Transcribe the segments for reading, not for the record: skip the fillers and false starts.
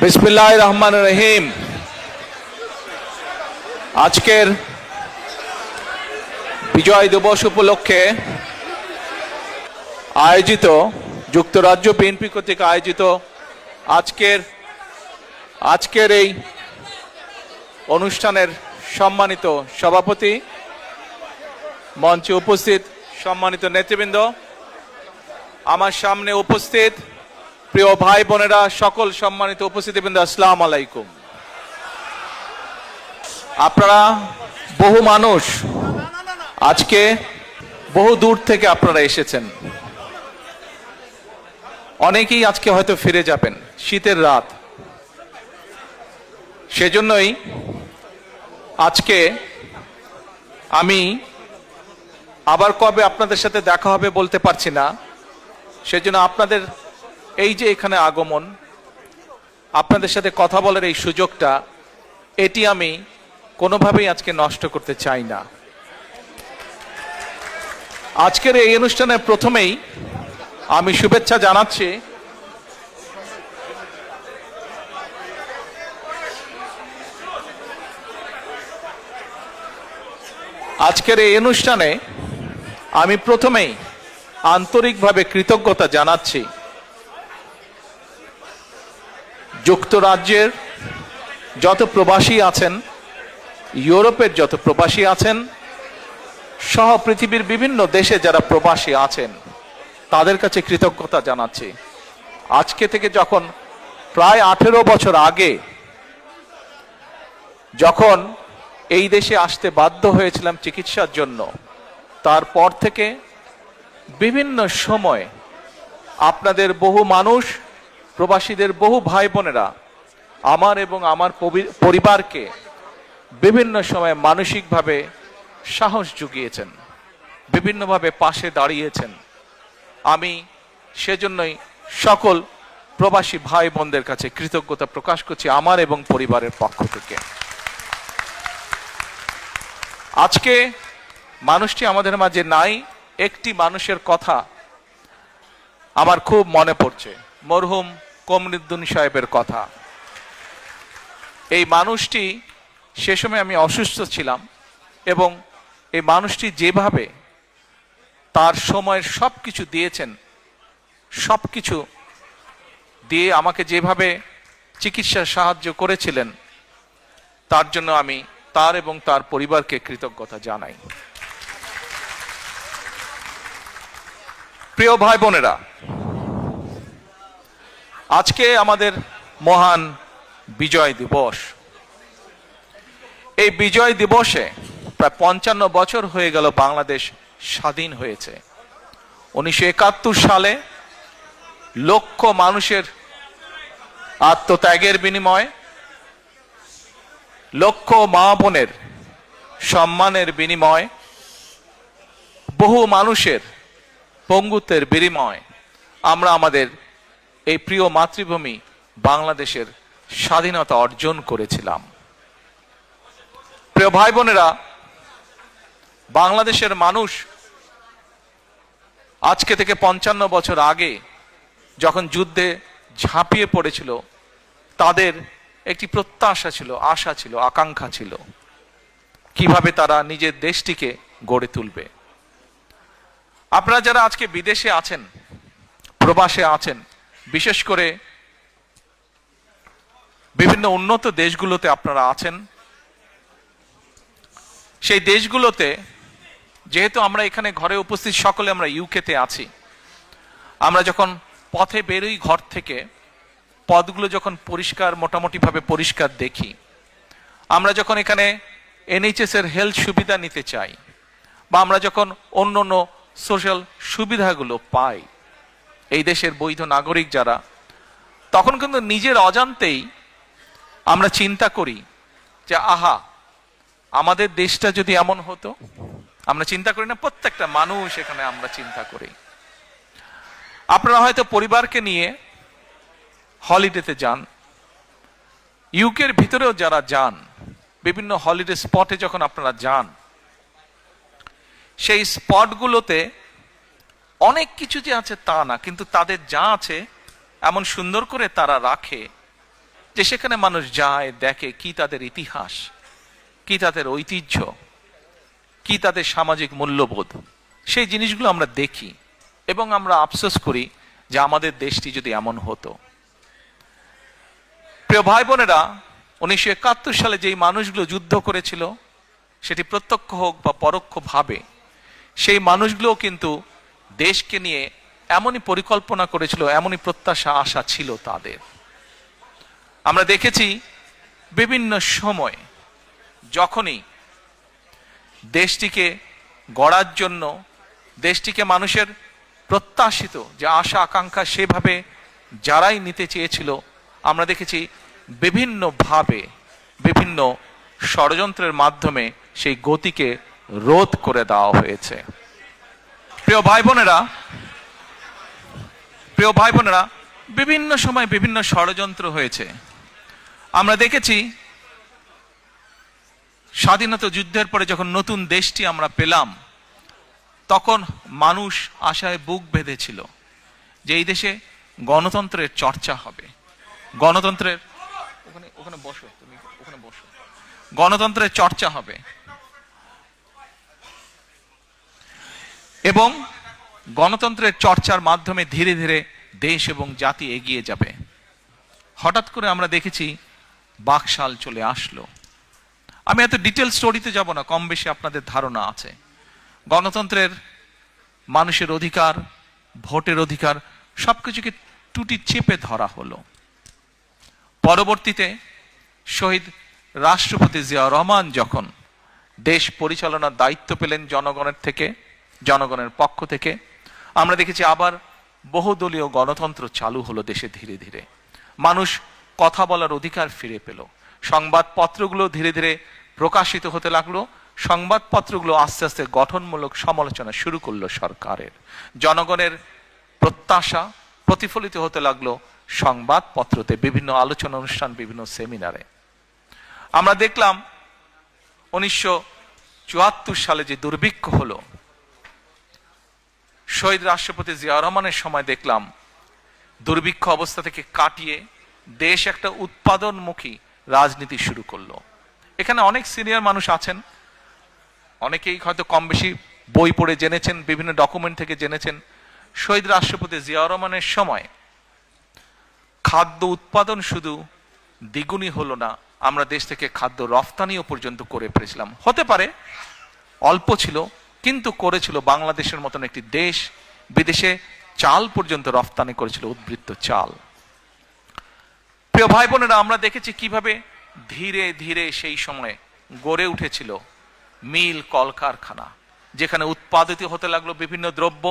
বিসমিল্লাহির রহমানির রহিম। আজকের বিজয় দিবস উপলক্ষে আয়োজিত যুক্তরাজ্য বিএনপি কর্তৃক আয়োজিত আজকের এই অনুষ্ঠানের সম্মানিত সভাপতি, মঞ্চে উপস্থিত সম্মানিত নেতৃবৃন্দ, আমার সামনে উপস্থিত প্রিয় ভাই বোনেরা, সকল সম্মানিত উপস্থিতিবৃন্দ, আসসালামু আলাইকুম। আপনারা বহু মানুষ আজকে বহু দূর থেকে আপনারা এসেছেন। অনেকেই আজকে হয়তো ফিরে যাবেন, শীতের রাত। সেজন্যই আজকে আমি আবার কবে আপনাদের সাথে দেখা হবে বলতে পারছি না। সেজন্য আপনাদের এই যে এখানে আগমন, আপনাদের সাথে কথা বলার এই সুযোগটা, এটি আমি কোনোভাবেই আজকে নষ্ট করতে চাই না। আজকের এই অনুষ্ঠানের প্রথমেই আমি শুভেচ্ছা জানাচ্ছি আজকের এই অনুষ্ঠানে আমি প্রথমেই আন্তরিকভাবে কৃতজ্ঞতা জানাচ্ছি যুক্তরাজ্যের যত প্রবাসী আছেন, ইউরোপের যত প্রবাসী আছেন, সহ পৃথিবীর বিভিন্ন দেশে যারা প্রবাসী আছেন, তাদের কাছে কৃতজ্ঞতা জানাচ্ছি। আজকে থেকে যখন প্রায় 18 বছর আগে যখন এই দেশে আসতে বাধ্য হয়েছিলাম চিকিৎসার জন্য, তারপর থেকে বিভিন্ন সময় আপনাদের বহু মানুষ, প্রবাসীদের বহু ভাই বোনেরা আমার এবং আমার পরিবারকে বিভিন্ন সময় মানসিকভাবে সাহস জুগিয়েছেন, বিভিন্নভাবে পাশে দাঁড়িয়েছেন। আমি সেজন্যই সকল প্রবাসী ভাই বোনদের কাছে কৃতজ্ঞতা প্রকাশ করছি আমার এবং পরিবারের পক্ষ থেকে। আজকে মানুষটি আমাদের মাঝে নাই, একটি মানুষের কথা আমার খুব মনে পড়ছে, মরহুম কমরুদ্দিন সাহেবের কথা। এই মানুষটি, সে সময় আমি অসুস্থ ছিলাম, এবং এই মানুষটি যেভাবে তার সময়ের সবকিছু দিয়েছেন, সবকিছু দিয়ে আমাকে যেভাবে চিকিৎসার সাহায্য করেছিলেন, তার জন্য আমি তার এবং তার পরিবারকে কৃতজ্ঞতা জানাই। প্রিয় ভাই বোনেরা, আজকে আমাদের মহান বিজয় দিবস। এই বিজয় দিবসে প্রায় 55 বছর হয়ে গেল বাংলাদেশ স্বাধীন হয়েছে। 1971 সালে লক্ষ মানুষের আত্মত্যাগের বিনিময়ে, লক্ষ মা বোনের সম্মানের বিনিময়ে, বহু মানুষের পঙ্গুত্বের বিনিময়ে আমরা আমাদের এই প্রিয় মাতৃভূমি বাংলাদেশের স্বাধীনতা অর্জন করেছিলাম। প্রিয় ভাই বোনেরা, বাংলাদেশের মানুষ আজকে থেকে 55 বছর আগে যখন যুদ্ধে ঝাঁপিয়ে পড়েছিল, তাদের একটি প্রত্যাশা ছিল, আশা ছিল, আকাঙ্ক্ষা ছিল, কিভাবে তারা নিজের দেশটিকে গড়ে তুলবে। আপনারা যারা আজকে বিদেশে আছেন, প্রবাসে আছেন, বিশেষ করে বিভিন্ন উন্নত দেশগুলোতে আপনারা আছেন, সেই দেশগুলোতে যেহেতু আমরা এখানে ঘরে উপস্থিত সকলে আমরা ইউকেতে আছি, আমরা যখন পথে বেরোই ঘর থেকে, পথগুলো যখন পরিষ্কার, মোটামুটি ভাবে পরিষ্কার দেখি, আমরা যখন এখানে NHS এর হেলথ সুবিধা নিতে চাই, বা আমরা যখন অন্য অন্য সোশ্যাল সুবিধাগুলো পাই এই দেশের বৈধ নাগরিক যারা, তখন কিন্তু নিজের অজান্তেই আমরা চিন্তা করি যে আহা, আমাদের দেশটা যদি এমন হতো। আমরা চিন্তা করি না? প্রত্যেকটা মানুষ এখানে আমরা চিন্তা করি। আপনারা হয়তো পরিবারকে নিয়ে হলিডেতে যান, ইউকের ভিতরেও যারা যান, বিভিন্ন হলিডে স্পটে যখন আপনারা যান, সেই স্পটগুলোতে অনেক কিছু যে আছে তা না, কিন্তু তাদের যা আছে এমন সুন্দর করে তারা রাখে যে সেখানে মানুষ যায়, দেখে কি তাদের ইতিহাস, কি তাদের ঐতিহ্য, কি তাদের সামাজিক মূল্যবোধ, সেই জিনিসগুলো আমরা দেখি এবং আমরা আফসোস করি যে আমাদের দেশটি যদি এমন হতো। প্রিয় ভাই বোনেরা, 1971 সালে যেই মানুষগুলো যুদ্ধ করেছিল, সেটি প্রত্যক্ষ হোক বা পরোক্ষভাবে, সেই মানুষগুলো কিন্তু দেশকে নিয়ে এমনই পরিকল্পনা করেছিল, এমনই প্রত্যাশা আশা ছিল তাদের। আমরা দেখেছি বিভিন্ন সময় যখনই দেশটিকে গড়ার জন্য, দেশটিকে মানুষের প্রত্যাশিত যে আশা আকাঙ্ক্ষা সেভাবে যারাই নিতে চেয়েছিল, আমরা দেখেছি বিভিন্নভাবে বিভিন্ন ষড়যন্ত্রের মাধ্যমে সেই গতিকে রোধ করে দেওয়া হয়েছে। প্রিয় ভাই বোনেরা, বিভিন্ন সময় বিভিন্ন ষড়যন্ত্র হয়েছে। আমরা দেখেছি স্বাধীনতা যুদ্ধের পরে যখন নতুন দেশটি আমরা পেলাম, তখন মানুষ আশায় বুক বেঁধেছিল যে এই দেশে গণতন্ত্রের চর্চা হবে, গণতন্ত্রের ওখানে বসো, তুমি ওখানে বসো, গণতন্ত্রের চর্চা হবে এবং গণতন্ত্রের চর্চার মাধ্যমে ধীরে ধীরে দেশ এবং জাতি এগিয়ে যাবে। হঠাৎ করে আমরা দেখেছি বাকশাল চলে আসলো। আমি এত ডিটেল স্টোরিতে যাব না, কম বেশি আপনাদের ধারণা আছে। গণতন্ত্রের, মানুষের অধিকার, ভোটের অধিকার সবকিছুকে টুটি চেপে ধরা হলো। পরবর্তীতে শহীদ রাষ্ট্রপতি জিয়াউর রহমান যখন দেশ পরিচালনার দায়িত্ব পেলেন জনগণের পক্ষ থেকে, আমরা দেখেছি আবার বহুদলীয় গণতন্ত্র চালু হলো দেশে। ধীরে ধীরে মানুষ কথা বলার অধিকার ফিরে পেল। সংবাদপত্রগুলো ধীরে ধীরে প্রকাশিত হতে লাগলো। সংবাদপত্রগুলো আস্তে আস্তে গঠনমূলক সমালোচনা শুরু করলো সরকারের। জনগণের প্রত্যাশা প্রতিফলিত হতে লাগলো সংবাদপত্রতে, বিভিন্ন আলোচনা অনুষ্ঠান, বিভিন্ন সেমিনারে। আমরা দেখলাম 1974 সালে যে দুর্ভিক্ষ হলো, শহীদ রাষ্ট্রপতি জিয়াউর রহমানের সময় দেখলাম দুর্ভিক্ষ অবস্থা থেকে কাটিয়ে দেশ একটা উৎপাদনমুখী রাজনীতি শুরু করলো। এখানে অনেক সিনিয়র মানুষ আছেন, অনেকেই হয়তো কম বেশি বই পড়ে জেনেছেন, বিভিন্ন ডকুমেন্ট থেকে জেনেছেন। শহীদ রাষ্ট্রপতি জিয়াউর রহমানের সময় খাদ্য উৎপাদন শুধু দ্বিগুণই হলো না, আমরা দেশ থেকে খাদ্য রফতানিও পর্যন্ত করে পেরেছিলাম। হতে পারে অল্প ছিল, কিন্তু করেছিল। বাংলাদেশের মতন একটি দেশ বিদেশে চাল পর্যন্ত রফতানি করেছিল, উদ্বৃত্ত চাল। প্রিয় ভাই বোনেরা, আমরা দেখেছি কিভাবে ধীরে ধীরে সেই সময় গড়ে উঠেছিল মিল, কলকারখানা, যেখানে উৎপাদিত হতে লাগলো বিভিন্ন দ্রব্য,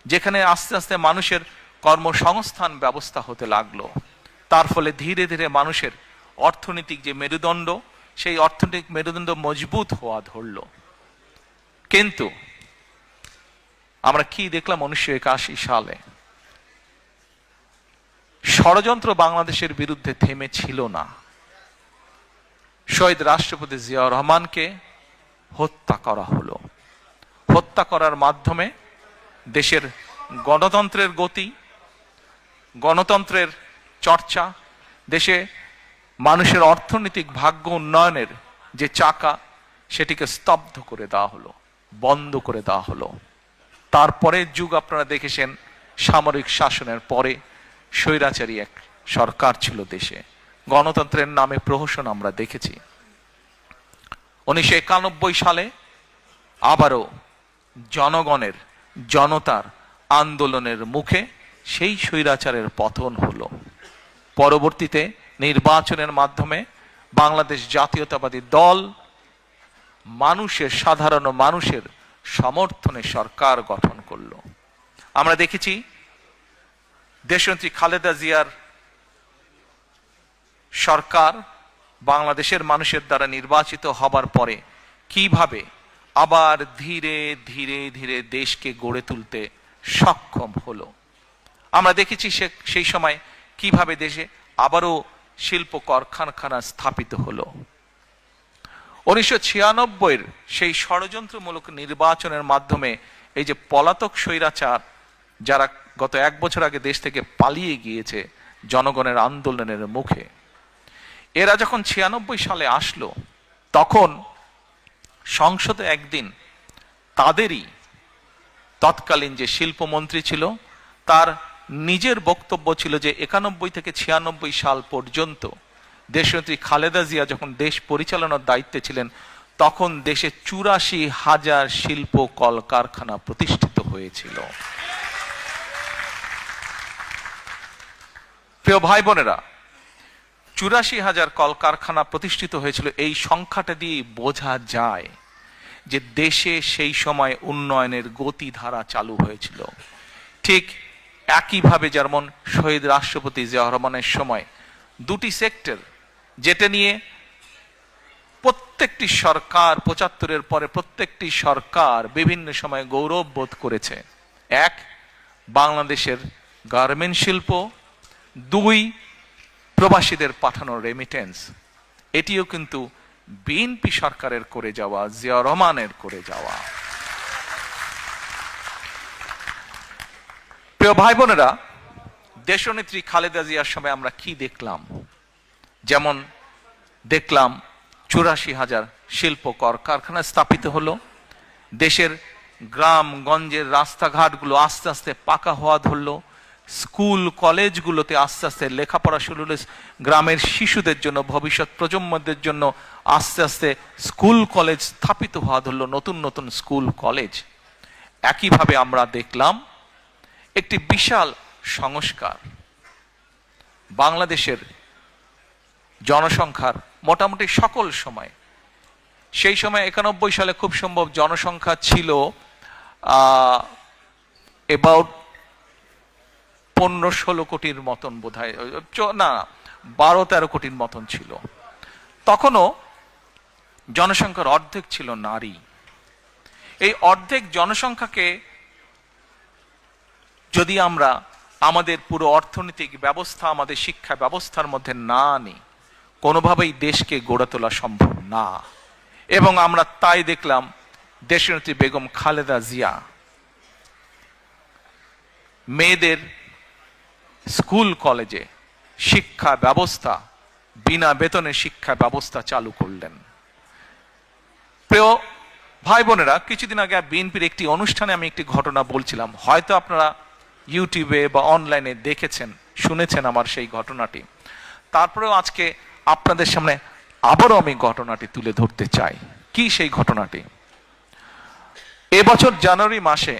যেখানে আস্তে আস্তে মানুষের কর্মসংস্থান ব্যবস্থা হতে লাগলো। তার ফলে ধীরে ধীরে মানুষের অর্থনৈতিক যে মেরুদণ্ড, সেই অর্থনৈতিক মেরুদণ্ড মজবুত হওয়া ধরলো। কিন্তু আমরা কি দেখলাম 1981 সালে? ষড়যন্ত্র বাংলাদেশের বিরুদ্ধে থেমে ছিল না। শহীদ রাষ্ট্রপতি জিয়াউর রহমানকে হত্যা করা হলো। হত্যা করার মাধ্যমে দেশের গণতন্ত্রের গতি, গণতন্ত্রের চর্চা, দেশে মানুষের অর্থনৈতিক ভাগ্য উন্নয়নের যে চাকা, সেটিকে স্তব্ধ করে দেওয়া হলো, বন্ধ করে দেওয়া হলো। তারপরে যুগ আপনারা দেখেছেন, সামরিক শাসনের পরে স্বৈরাচারী এক সরকার ছিল দেশে। গণতন্ত্রের নামে প্রহসন আমরা দেখেছি। 1991 সালে আবারও জনতার আন্দোলনের মুখে সেই স্বৈরাচারের পতন হলো। পরবর্তীতে নির্বাচনের মাধ্যমে বাংলাদেশ জাতীয়তাবাদী দল সাধারণ মানুষের সমর্থনে সরকার গঠন করলো। আমরা দেখেছি দেশনেত্রী খালেদা জিয়ার সরকার বাংলাদেশের মানুষের দ্বারা নির্বাচিত হবার পরে কিভাবে আবার ধীরে ধীরে ধীরে দেশকে গড়ে তুলতে সক্ষম হলো। আমরা দেখেছি সেই সময় কিভাবে দেশে আবারও শিল্প কারখানা স্থাপিত হলো। 1996 সেই ষড়যন্ত্রমূলক নির্বাচনের মাধ্যমে এই যে পলাতক স্বৈরাচার, যারা গত 1 বছর আগে দেশ থেকে পালিয়ে গিয়েছে জনগণের আন্দোলনের মুখে, এরা যখন 96 সালে আসলো, তখন সংসদে একদিন তাদেরই তৎকালীন যে শিল্পমন্ত্রী ছিল, তার নিজের বক্তব্য ছিল যে 91 থেকে 96 সাল পর্যন্ত দেশনেত্রী খালেদা জিয়া যখন দেশ পরিচালনার দায়িত্বে ছিলেন, তখন দেশে 84,000 শিল্প কলকারখানা প্রতিষ্ঠিত হয়েছিল। প্রিয় ভাই বোনেরা, 84,000 কলকারখানা প্রতিষ্ঠিত হয়েছিল। এই সংখ্যাটা দিয়ে বোঝা যায় যে দেশে সেই সময় উন্নয়নের গতিধারা চালু হয়েছিল। ঠিক একইভাবে যেমন শহীদ রাষ্ট্রপতি জিয়াউর রহমানের সময় দুটি সেক্টর, যেটা নিয়ে প্রত্যেকটি সরকার 75-এর পরে প্রত্যেকটি সরকার বিভিন্ন সময় গৌরব বোধ করেছে। এক, বাংলাদেশের গার্মেন্ট শিল্প, দুই, প্রবাসীদের পাঠানো রেমিটেন্স। এটিও কিন্তু বিএনপি সরকারের করে যাওয়া, জিয়াউর রহমানের করে যাওয়া। প্রিয় ভাই বোনেরা, দেশনেত্রী খালেদা জিয়ার সময় আমরা কি দেখলাম? যেমন দেখলাম 84,000 শিল্প কারখানা স্থাপিত হলো। দেশের গ্রামগঞ্জের রাস্তাঘাটগুলো আস্তে আস্তে পাকা হওয়া ধরলো। স্কুল কলেজগুলোতে আস্তে আস্তে লেখাপড়া শুরু হলো। গ্রামের শিশুদের জন্য, ভবিষ্যৎ প্রজন্মদের জন্য আস্তে আস্তে স্কুল কলেজ স্থাপিত হওয়া ধরলো, নতুন নতুন স্কুল কলেজ। একইভাবে আমরা দেখলাম একটি বিশাল সংস্কার। বাংলাদেশের জনসংখ্যার মোটামুটি সকল সময়, সেই সময় 91 সালে খুব সম্ভব জনসংখ্যা ছিল অ্যাবাউট 15-16 কোটির মতন, বোধহয় না 12-13 কোটির মতন ছিল। তখনও জনসংখ্যার অর্ধেক ছিল নারী। এই অর্ধেক জনসংখ্যাকে যদি আমরা আমাদের পুরো অর্থনৈতিক ব্যবস্থা, আমাদের শিক্ষা ব্যবস্থার মধ্যে না আনি, কোনোভাবেই দেশকে গড়ে তোলা সম্ভব না। এবং আমরা তাই দেখলাম দেশনেত্রী বেগম খালেদা জিয়া মেয়েদের স্কুল কলেজে শিক্ষা ব্যবস্থা, বিনা বেতনের শিক্ষা ব্যবস্থা চালু করলেন। প্রিয় ভাই বোনেরা, কিছুদিন আগে বিএনপির একটি অনুষ্ঠানে আমি একটি ঘটনা বলছিলাম, হয়তো আপনারা ইউটিউবে বা অনলাইনে দেখেছেন, শুনেছেন আমার সেই ঘটনাটি। তারপরেও আজকে আপনাদের সামনে আবারও আমি ঘটনাটি তুলে ধরতে চাই। কি সেই ঘটনাটি? এবছর জানুয়ারি মাসে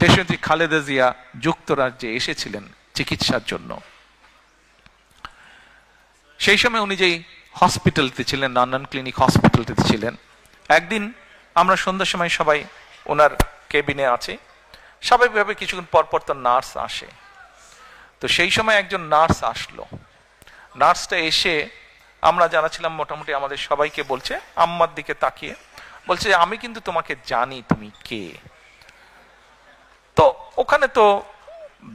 দেশনেত্রী খালেদা জিয়া যুক্তরাজ্যে এসেছিলেন চিকিৎসার জন্য। সেই সময় উনি যেই হসপিটালতে ছিলেন, লন্ডন ক্লিনিক হসপিটালটিতে ছিলেন, একদিন আমরা সন্ধ্যার সময় সবাই ওনার কেবিনে আছি। স্বাভাবিকভাবে কিছুক্ষণ পর পর তো নার্স আসে। তো সেই সময় একজন নার্স আসলো। নার্সটা এসে, আমরা যারা ছিলাম মোটামুটি আমাদের সবাইকে বলছে, আম্মার দিকে তাকিয়ে বলছে, আমি কিন্তু তোমাকে জানি, তুমি কে। তো ওখানে তো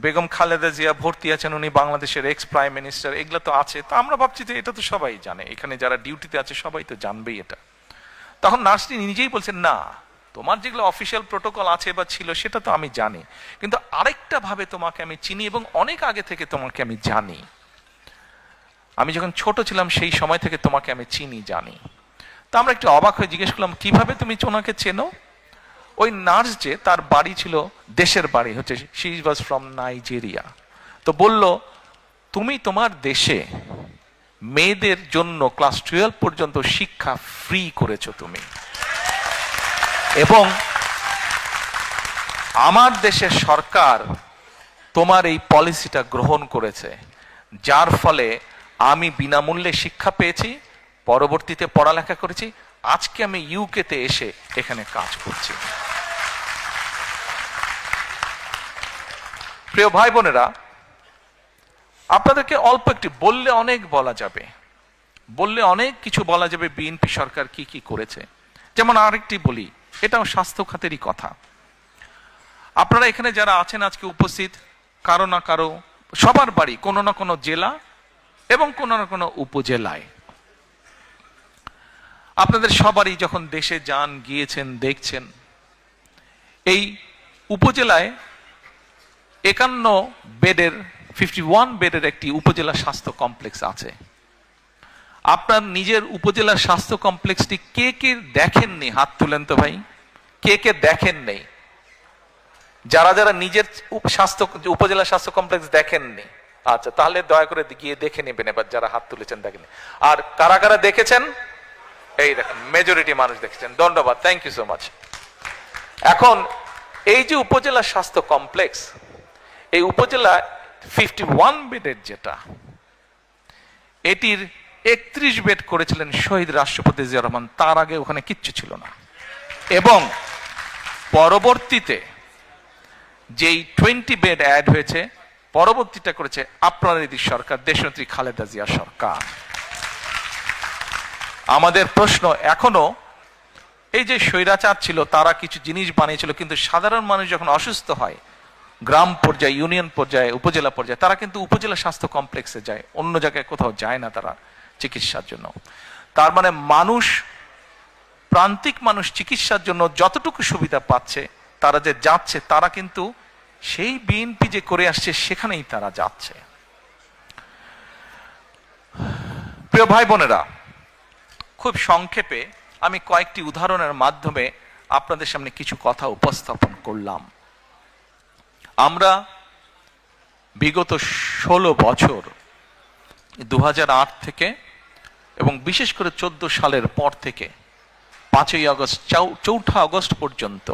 বেগম খালেদা জিয়া ভর্তি আছেন, উনি বাংলাদেশের এক্স প্রাইম মিনিস্টার, এগুলো তো আছে। তো আমরা ভাবছি যে এটা তো সবাই জানে, এখানে যারা ডিউটিতে আছে সবাই তো জানবেই এটা। তখন নার্সটি নিজেই বলছেন, না, তোমার যেগুলো অফিসিয়াল প্রোটোকল আছে বা ছিল সেটা তো আমি জানি, কিন্তু আরেকটা ভাবে তোমাকে আমি চিনি এবং অনেক আগে থেকে তোমাকে আমি জানি। আমি যখন ছোট ছিলাম সেই সময় থেকে তোমাকে আমি চিনি, জানি। তা আমরা একটু অবাক হয়ে জিজ্ঞেস করলাম, কিভাবে তুমি ওনাকে চেনো? ওই নার্স যে, তার বাড়ি ছিল, দেশের বাড়ি হচ্ছে, শি ওয়াজ ফ্রম নাইজেরিয়া। তো বলল, তুমি তোমার দেশে মেয়েদের জন্য ক্লাস 12 পর্যন্ত শিক্ষা ফ্রি করেছো তুমি, এবং আমার দেশের সরকার তোমার এই পলিসিটা গ্রহণ করেছে, যার ফলে আমি বিনামূল্যে শিক্ষা পেয়েছি, পরবর্তীতে পড়ালেখা করেছি, আজকে আমি ইউকেতে এসে এখানে কাজ করছি। প্রিয় ভাই বোনেরা, আপনাদেরকে অল্প একটি বললে অনেক বলা যাবে, বললে অনেক কিছু বলা যাবে বিএনপি সরকার কি কি করেছে। যেমন আরেকটি বলি, এটাও স্বাস্থ্য খাতেরই কথা। আপনারা এখানে যারা আছেন আজকে উপস্থিত, কারো না কারো, সবার বাড়ি কোনো না কোনো জেলা এবং কোনো না কোনো উপজেলায়। আপনাদের সবারই যখন দেশে যান, গিয়েছেন, দেখছেন, এই উপজেলায় 51 বেডের একটি উপজেলা স্বাস্থ্য কমপ্লেক্স আছে। আপনার নিজের উপজেলা স্বাস্থ্য কমপ্লেক্সটি কে কে দেখেননি? হাত তুলেন তো ভাই, কে কে দেখেন নেই? যারা যারা নিজের উপজেলা স্বাস্থ্য কমপ্লেক্স দেখেননি, আচ্ছা তাহলে দয়া করে গিয়ে দেখে নেবেন এবার, যারা হাত তুলেছেন দেখেন। আর কারা কারা দেখেছেন? এই দেখেন, মেজরিটি মানুষ দেখেছেন, ধন্যবাদ, থ্যাংক ইউ সো মাচ। এখন এই যে উপজেলা স্বাস্থ্য কমপ্লেক্স, এই উপজেলা 51 বেডের যেটা, এটির 31 বেড করেছিলেন শহীদ রাষ্ট্রপতি জিয়া রহমান, তার আগে ওখানে কিচ্ছু ছিল না। এবং পরবর্তীতে যেই 20 বেড অ্যাড হয়েছে, পরবর্তীটা করেছে আপনার এই সরকার, দেশনেত্রী খালেদা জিয়া সরকার। আমাদের প্রশ্ন এখনো, এই যে স্বৈরাচার ছিল তারা কিছু জিনিস বানিয়েছিল, কিন্তু সাধারণ মানুষ যখন অসুস্থ হয় গ্রাম পর্যায়ে, ইউনিয়ন পর্যায়ে, উপজেলা পর্যায়ে, তারা কিন্তু উপজেলা স্বাস্থ্য কমপ্লেক্সে যায়, অন্য জায়গায় কোথাও যায় না তারা চিকিৎসার জন্য। তার মানে মানুষ, প্রান্তিক মানুষ চিকিৎসার জন্য যতটুকু সুবিধা পাচ্ছে, তারা যে যাচ্ছে, তারা কিন্তু সেই বিএনপি যে করে আসছে সেখানেই তারা যাচ্ছে। প্রিয় ভাই বোনেরা, খুব সংক্ষেপে আমি কয়েকটি উদাহরণের মাধ্যমে আপনাদের সামনে কিছু কথা উপস্থাপন করলাম। আমরা বিগত 16 বছর, 2008 থেকে এবং বিশেষ করে 14 সালের পর থেকে 5ই আগস্ট, 4 আগস্ট পর্যন্ত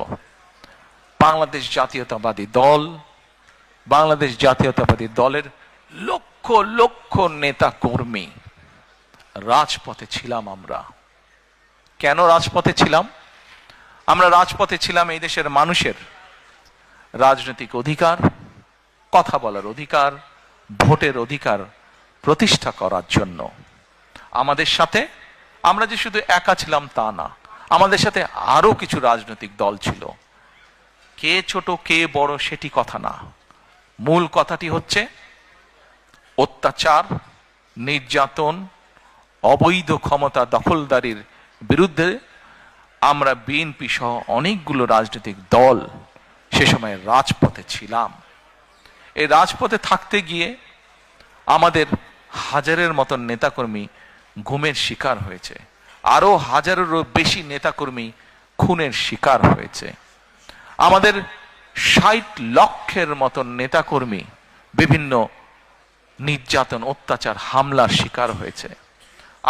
বাংলাদেশ জাতীয়তাবাদী দল, বাংলাদেশ জাতীয়তাবাদী দলের লক্ষ লক্ষ নেতা কর্মী রাজপথে ছিলাম। আমরা কেন রাজপথে ছিলাম? আমরা রাজপথে ছিলাম এই দেশের মানুষের রাজনৈতিক অধিকার, কথা বলার অধিকার, ভোটের অধিকার প্রতিষ্ঠা করার জন্য। আমাদের সাথে, আমরা যে শুধু একা ছিলাম তা না, আমাদের সাথে আরো কিছু রাজনৈতিক দল ছিল। কে ছোট কে বড় সেটি কথা না, মূল কথাটি হচ্ছে অত্যাচার, নির্যাতন, অবৈধ ক্ষমতা দখলদারির বিরুদ্ধে আমরা বিএনপি সহ অনেকগুলো রাজনৈতিক দল সে সময় রাজপথে ছিলাম। এই রাজপথে থাকতে গিয়ে আমাদের হাজারের মতন নেতাকর্মী গুমের শিকার হয়েছে, আরো হাজারেরও বেশি নেতাকর্মী খুনের শিকার হয়েছে। আমাদের 60 লক্ষের মতন নেতাকর্মী বিভিন্ন নির্যাতন, অত্যাচার, হামলার শিকার হয়েছে।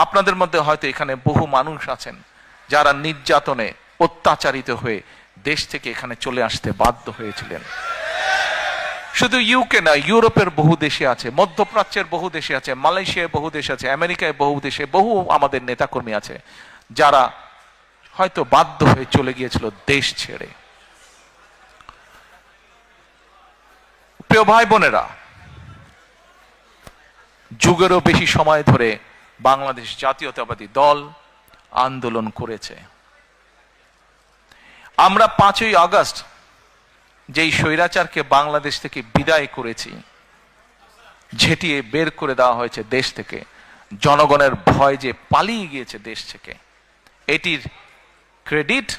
আপনাদের মধ্যে হয়তো এখানে বহু মানুষ আছেন যারা নির্যাতনে অত্যাচারিত হয়ে দেশ থেকে এখানে চলে আসতে বাধ্য হয়েছিলেন। শুধু ইউকে না, ইউরোপের বহু দেশে আছে, মধ্যপ্রাচ্যের বহু দেশে আছে, মালয়েশিয়ায় বহু দেশ আছে, আমেরিকায় বহু দেশে বহু আমাদের নেতাকর্মী আছে যারা হয়তো বাধ্য হয়ে চলে গিয়েছিল দেশ ছেড়ে। প্রিয় ভাই বোনেরা, যুগেরও বেশি সময় ধরে বাংলাদেশ জাতীয়তাবাদী দল আন্দোলন করেছে। আমরা 5ই আগস্ট যেই স্বৈরাচারকে বাংলাদেশ থেকে বিদায় করেছি, ঝেঁটিয়ে বের করে দেওয়া হয়েছে দেশ থেকে, জনগণের ভয় যে পালিয়ে গিয়েছে দেশ থেকে, এটির ক্রেডিট,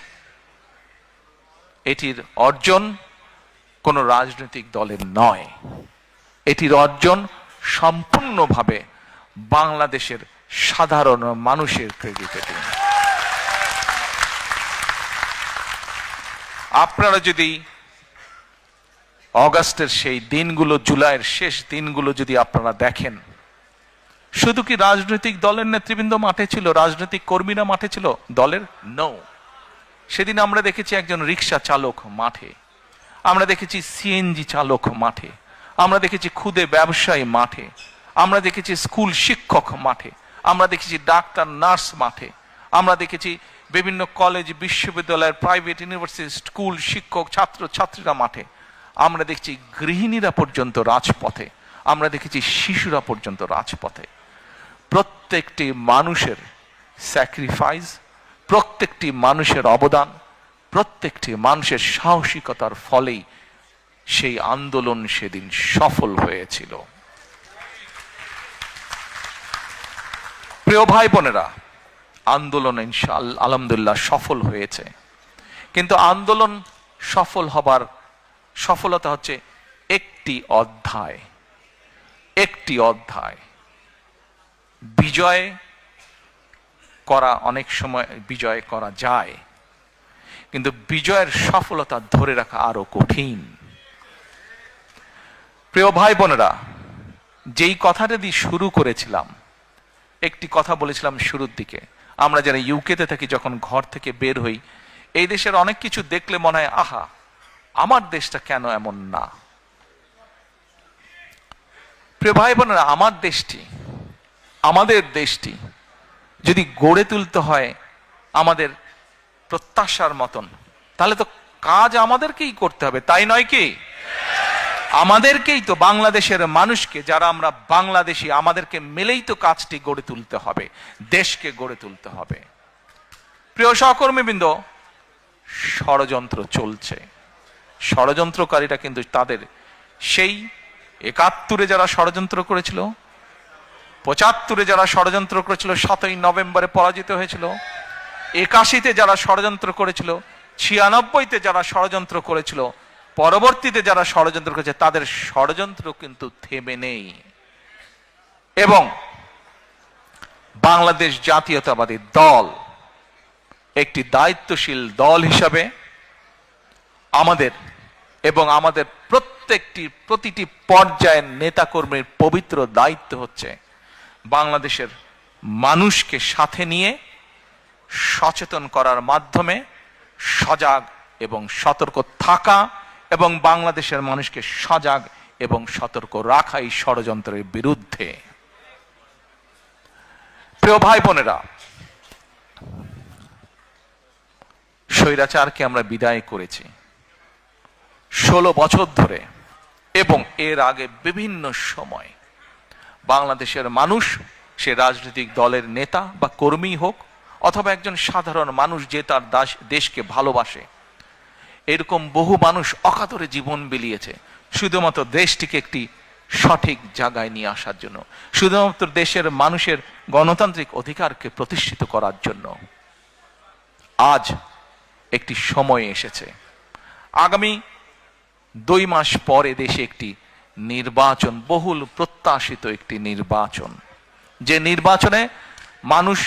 এটির অর্জন কোনো রাজনৈতিক দলের নয়, এটির অর্জন সম্পূর্ণভাবে বাংলাদেশের সাধারণ মানুষের ক্রেডিট। আপনারা যদি অগাস্টের সেই দিনগুলো, জুলাইয়ের শেষ দিনগুলো যদি আপনারা দেখেন, শুধু কি রাজনৈতিক দলের নেতৃবৃন্দ মাঠে ছিল, রাজনৈতিক কর্মীরা মাঠে ছিল দলের? নো। সেদিন আমরা দেখেছি একজন রিক্সা চালক মাঠে, আমরা দেখেছি সিএনজি চালক মাঠে, আমরা দেখেছি ক্ষুদে ব্যবসায়ী মাঠে, আমরা দেখেছি স্কুল শিক্ষক মাঠে, আমরা দেখেছি ডাক্তার নার্স মাঠে, আমরা দেখেছি বিভিন্ন কলেজ, বিশ্ববিদ্যালয়ের, প্রাইভেট ইউনিভার্সিটি, স্কুল শিক্ষক, ছাত্র ছাত্রীরা মাঠে, আমরা দেখছি গৃহিণীরা পর্যন্ত রাজপথে, আমরা দেখেছি শিশুরা পর্যন্ত রাজপথে। প্রত্যেকটি মানুষের স্যাক্রিফাইস, প্রত্যেকটি মানুষের অবদান, প্রত্যেকটি মানুষের সাহসিকতার ফলেই সেই আন্দোলন সেদিন সফল হয়েছিল। প্রিয় ভাই বোনেরা, আন্দোলন ইনশাআল্লাহ আলহামদুলিল্লাহ সফল হয়েছে, কিন্তু আন্দোলন সফল হবার সফলতা হচ্ছে একটি অধ্যায়, একটি অধ্যায়। বিজয় করা অনেক সময় বিজয় করা যায়, কিন্তু বিজয়ের সফলতা ধরে রাখা আরো কঠিন। প্রিয় ভাই বোনেরা, যেই কথাটা দিয়ে শুরু করেছিলাম, একটি কথা বলেছিলাম শুরুর দিকে, আমরা যারা ইউকেতে থাকি যখন ঘর থেকে বের হই, এই দেশের অনেক কিছু দেখলে মনে হয় আহা, আমার দেশটা কেন এমন না। প্রিয় ভাই বোনেরা, আমাদের দেশটি যদি গড়ে তুলতে হয় আমাদের প্রত্যাশার মতন, তাহলে তো কাজ আমাদেরকেই করতে হবে, তাই নয় কি? আমাদেরকেই তো, বাংলাদেশের মানুষকে যারা আমরা বাংলাদেশি, আমাদেরকে মিলেই তো কাজটি গড়ে তুলতে হবে, দেশকে গড়ে তুলতে হবে। প্রিয় সহকর্মীবৃন্দ, ষড়যন্ত্র চলছে। ষড়যন্ত্রকারীরা কিন্তু তাদের সেই ৭১-এ যারা ষড়যন্ত্র করেছিল, ৭৫-এ যারা ষড়যন্ত্র করেছিল, ৭ই নভেম্বরে পরাজিত হয়েছিল, ৮১-তে যারা ষড়যন্ত্র করেছিল, ৯৬-তে যারা ষড়যন্ত্র করেছিল, পরবর্তীতে যারা ষড়যন্ত্র করেছে, তাদের ষড়যন্ত্র কিন্তু থেমে নেই। এবং বাংলাদেশ জাতীয়তাবাদী দল একটি দায়িত্বশীল দল হিসাবে আমাদের এবং আমাদের প্রতিটি পর্যায়ের নেতাকর্মীর পবিত্র দায়িত্ব হচ্ছে বাংলাদেশের মানুষকে সাথে নিয়ে সচেতন করার মাধ্যমে সজাগ এবং সতর্ক থাকা এবং বাংলাদেশের মানুষকে সজাগ এবং সতর্ক রাখা এই ষড়যন্ত্রের বিরুদ্ধে। প্রিয় ভাই বোনেরা, স্বৈরাচারকে আমরা বিদায় করেছি 16 বছর ধরে, এবং এর আগে বিভিন্ন সময় বাংলাদেশের মানুষ, সে রাজনৈতিক দলের নেতা বা কর্মী হোক অথবা একজন সাধারণ মানুষ যে তার দেশকে ভালোবাসে, এরকম বহু মানুষ অকাতরে জীবন বিলিয়েছে শুধুমাত্র দেশটিকে একটি সঠিক জায়গায় নিয়ে আসার জন্য, শুধুমাত্র দেশের মানুষের গণতান্ত্রিক অধিকারকে প্রতিষ্ঠিত করার জন্য। আজ একটি সময় এসেছে, আগামী 2 মাস পরে দেশে একটি নির্বাচন, বহুল প্রত্যাশিত একটি নির্বাচন, যে নির্বাচনে মানুষ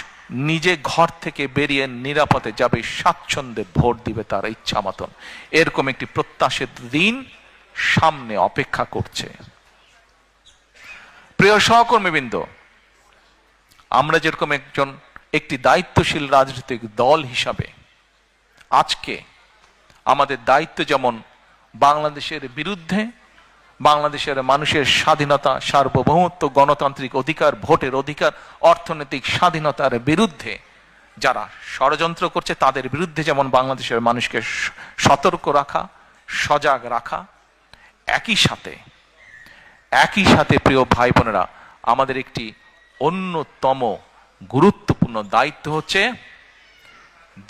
নিজে ঘর থেকে বেরিয়ে নিরাপদে যাবে, স্বাচ্ছন্দ্যে ভোট দিবে তার ইচ্ছা মতন। এরকম একটি প্রত্যাশিত দিন সামনে অপেক্ষা করছে। প্রিয় সহকর্মীবৃন্দ, আমরা যেরকম একটি দায়িত্বশীল রাজনৈতিক দল হিসাবে আজকে আমাদের দায়িত্ব যেমন বাংলাদেশের বিরুদ্ধে, বাংলাদেশের মানুষের স্বাধীনতা, সার্বভৌমত্ব, গণতান্ত্রিক অধিকার, ভোটের অধিকার, অর্থনৈতিক স্বাধীনতার বিরুদ্ধে যারা ষড়যন্ত্র করছে তাদের বিরুদ্ধে যেমন বাংলাদেশের মানুষকে সতর্ক রাখা, সজাগ রাখা, একই সাথে প্রিয় ভাই বোনেরা, আমাদের একটি অন্যতম গুরুত্বপূর্ণ দায়িত্ব হচ্ছে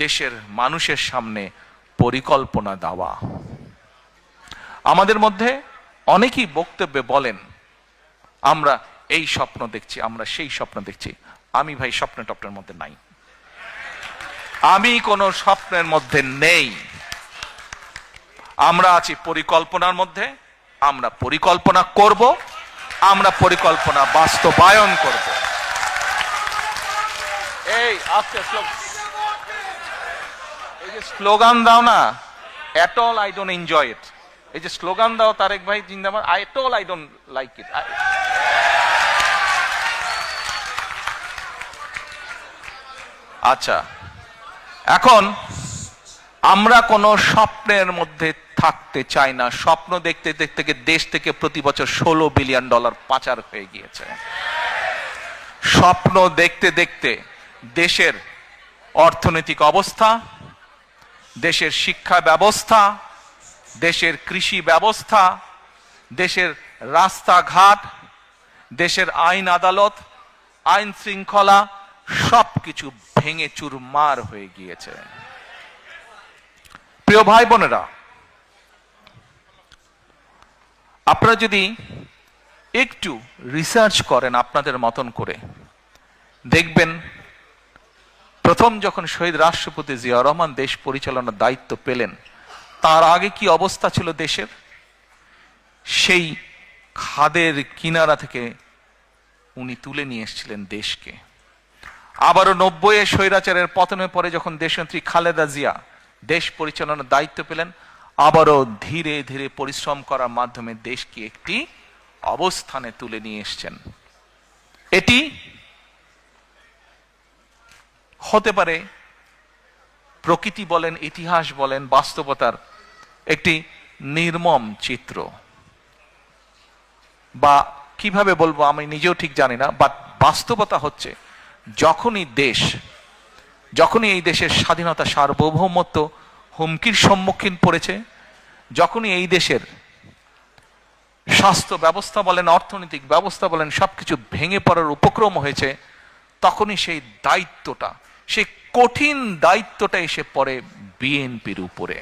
দেশের মানুষের সামনে পরিকল্পনা দেওয়া। আমাদের মধ্যে অনেকেই বক্তব্যে বলেন আমরা এই স্বপ্ন দেখছি, আমরা সেই স্বপ্ন দেখছি। আমি ভাই স্বপ্নের মধ্যে নাই, আমি কোন স্বপ্নের মধ্যে নেই। আমরা আছি পরিকল্পনার মধ্যে, আমরা পরিকল্পনা করব, আমরা পরিকল্পনা বাস্তবায়ন করব। এই আজকে এই যে স্লোগান দাও না, at all I don't enjoy it. এই যে স্লোগান দাও তারেক ভাই জিন্দাবাদ, at all I don't like it. আচ্ছা, এখন আমরা কোন স্বপ্নের মধ্যে থাকতে চাই না। স্বপ্ন দেখতে দেখতে দেশ থেকে প্রতি বছর $16 বিলিয়ন পাচার হয়ে গিয়েছে। স্বপ্ন দেখতে দেখতে দেশের অর্থনৈতিক অবস্থা, দেশের শিক্ষা ব্যবস্থা, দেশের কৃষি ব্যবস্থা, দেশের রাস্তাঘাট, দেশের আইন আদালত, আইন শৃঙ্খলা সবকিছু ভেঙে চুরমার হয়ে গিয়েছে। প্রিয় ভাই বোনেরা, আপনারা যদি একটু রিসার্চ করেন আপনাদের মতন করে, দেখবেন প্রথম যখন শহীদ রাষ্ট্রপতি জিয়াউর রহমান দেশ পরিচালনার দায়িত্ব পেলেন, তার আগে কি অবস্থা ছিল দেশের? সেই খাদের কিনারা থেকে উনি তুলে নিয়ে এসেছিলেন দেশকে। আবারও 90-এ স্বৈরাচারের পতনের পরে যখন দেশনেত্রী খালেদা জিয়া দেশ পরিচালনার দায়িত্ব পেলেন, আবারও ধীরে ধীরে পরিশ্রম করার মাধ্যমে দেশকে একটি অবস্থানে তুলে নিয়ে এসছেন। এটি হতে পারে প্রকৃতি বলেন, ইতিহাস বলেন, বাস্তবতার একটি নির্মম চিত্র, বা কিভাবে বলবো আমি নিজেও ঠিক জানি না, বাট বাস্তবতা হচ্ছে যখনই এই দেশের স্বাধীনতা সার্বভৌমত্ব হুমকির সম্মুখীন পড়েছে, যখনই এই দেশের স্বাস্থ্য ব্যবস্থা বলেন, অর্থনৈতিক ব্যবস্থা বলেন, সবকিছু ভেঙে পড়ার উপক্রম হয়েছে, তখনই সেই কঠিন দায়িত্বটা এসে পড়ে বিএনপির উপরে।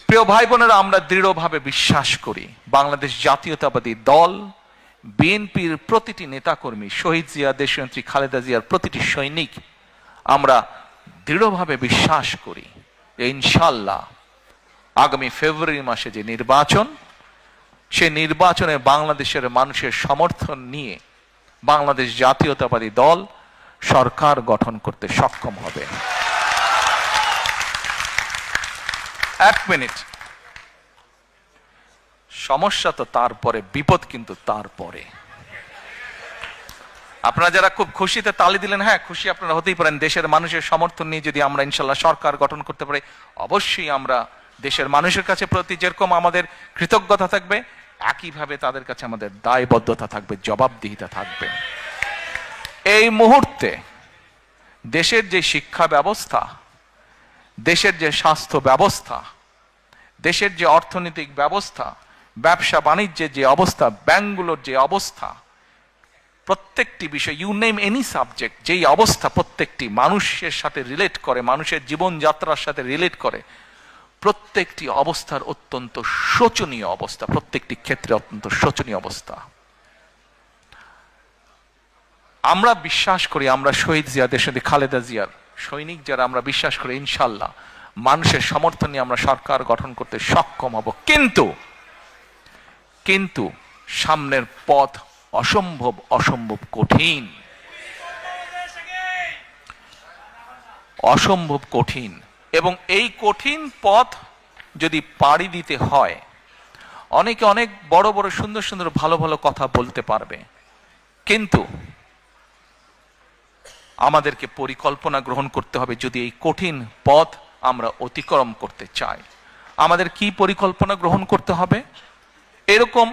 প্রিয় ভাই বোনেরা, আমরা দৃঢ়ভাবে বিশ্বাস করি বাংলাদেশ জাতীয়তাবাদী দল, বিএনপির প্রতিটি নেতাকর্মী, শহীদ জিয়া, দেশনেত্রী খালেদা জিয়ার প্রতিটি সৈনিক, আমরা দৃঢ়ভাবে বিশ্বাস করি যে ইনশাআল্লাহ আগামী ফেব্রুয়ারি মাসে যে নির্বাচন, সে নির্বাচনে বাংলাদেশের মানুষের সমর্থন নিয়ে বাংলাদেশ জাতীয়তাবাদী দল সরকার গঠন করতে সক্ষম হবে। এক মিনিট, সমস্যা তো তারপরে, বিপদ কিন্তু তারপরে। আপনারা যারা খুব খুশিতে তালি দিলেন, হ্যাঁ খুশি আপনারা হতেই পারেন, দেশের মানুষের সমর্থন নিয়ে যদি আমরা ইনশাল্লাহ সরকার গঠন করতে পারি, অবশ্যই আমরা দেশের মানুষের কাছে প্রতি যেরকম আমাদের কৃতজ্ঞতা থাকবে, একইভাবে তাদের কাছে আমাদের দায়বদ্ধতা থাকবে, জবাবদিহিতা থাকবে। এই মুহূর্তে দেশের যে শিক্ষা ব্যবস্থা, দেশের যে স্বাস্থ্য ব্যবস্থা, দেশের যে অর্থনৈতিক ব্যবস্থা, ব্যবসা বাণিজ্যের যে অবস্থা, ব্যাংকগুলোর যে অবস্থা, প্রত্যেকটি বিষয়, ইউ নেম এনি সাবজেক্ট, যেই অবস্থা প্রত্যেকটি মানুষের সাথে রিলেট করে, মানুষের জীবনযাত্রার সাথে রিলেট করে, প্রত্যেকটি অবস্থার অত্যন্ত শোচনীয় অবস্থা, প্রত্যেকটি ক্ষেত্রে অত্যন্ত শোচনীয় অবস্থা। আমরা বিশ্বাস করি, আমরা শহীদ জিয়া, দেশনেত্রী খালেদা জিয়ার সৈনিক যারা, আমরা বিশ্বাস করি ইনশাল্লাহ মানুষের সমর্থন নিয়ে আমরা সরকার গঠন করতে সক্ষম হব। কিন্তু সামনের পথ অসম্ভব কঠিন, অসম্ভব কঠিন। এবং এই কঠিন পথ যদি পাড়ি দিতে হয়, অনেকে অনেক বড় বড় সুন্দর সুন্দর ভালো ভালো কথা বলতে পারবে, কিন্তু আমাদেরকে পরিকল্পনা গ্রহণ করতে হবে। যদি এই কঠিন পথ আমরা অতিক্রম করতে চাই, আমাদের কি পরিকল্পনা গ্রহণ করতে হবে? এরকম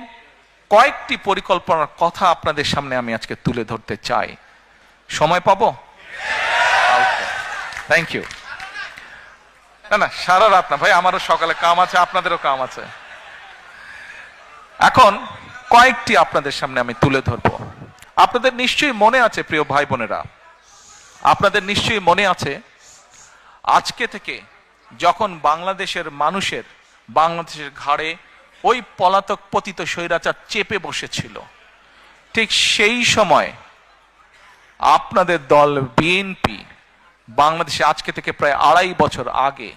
কয়েকটি পরিকল্পনার কথা আপনাদের সামনে আমি আজকে তুলে ধরতে চাই। সময় পাবো? Thank you. না সারা রাত না ভাই, আমারও সকালে কাম আছে, আপনাদেরও কাম আছে। এখন কয়েকটি আপনাদের সামনে আমি তুলে ধরবো। আপনাদের নিশ্চয়ই মনে আছে প্রিয় ভাই বোনেরা, আপনাদের নিশ্চয়ই মনে আছে আজকে থেকে যখন বাংলাদেশের ঘাড়ে ওই পলাতক পতিত স্বৈরাচার চেপে বসেছিল, ঠিক সেই সময় আপনাদের দল বিএনপি বাংলাদেশে আজকে থেকে প্রায় 2.5 বছর আগে,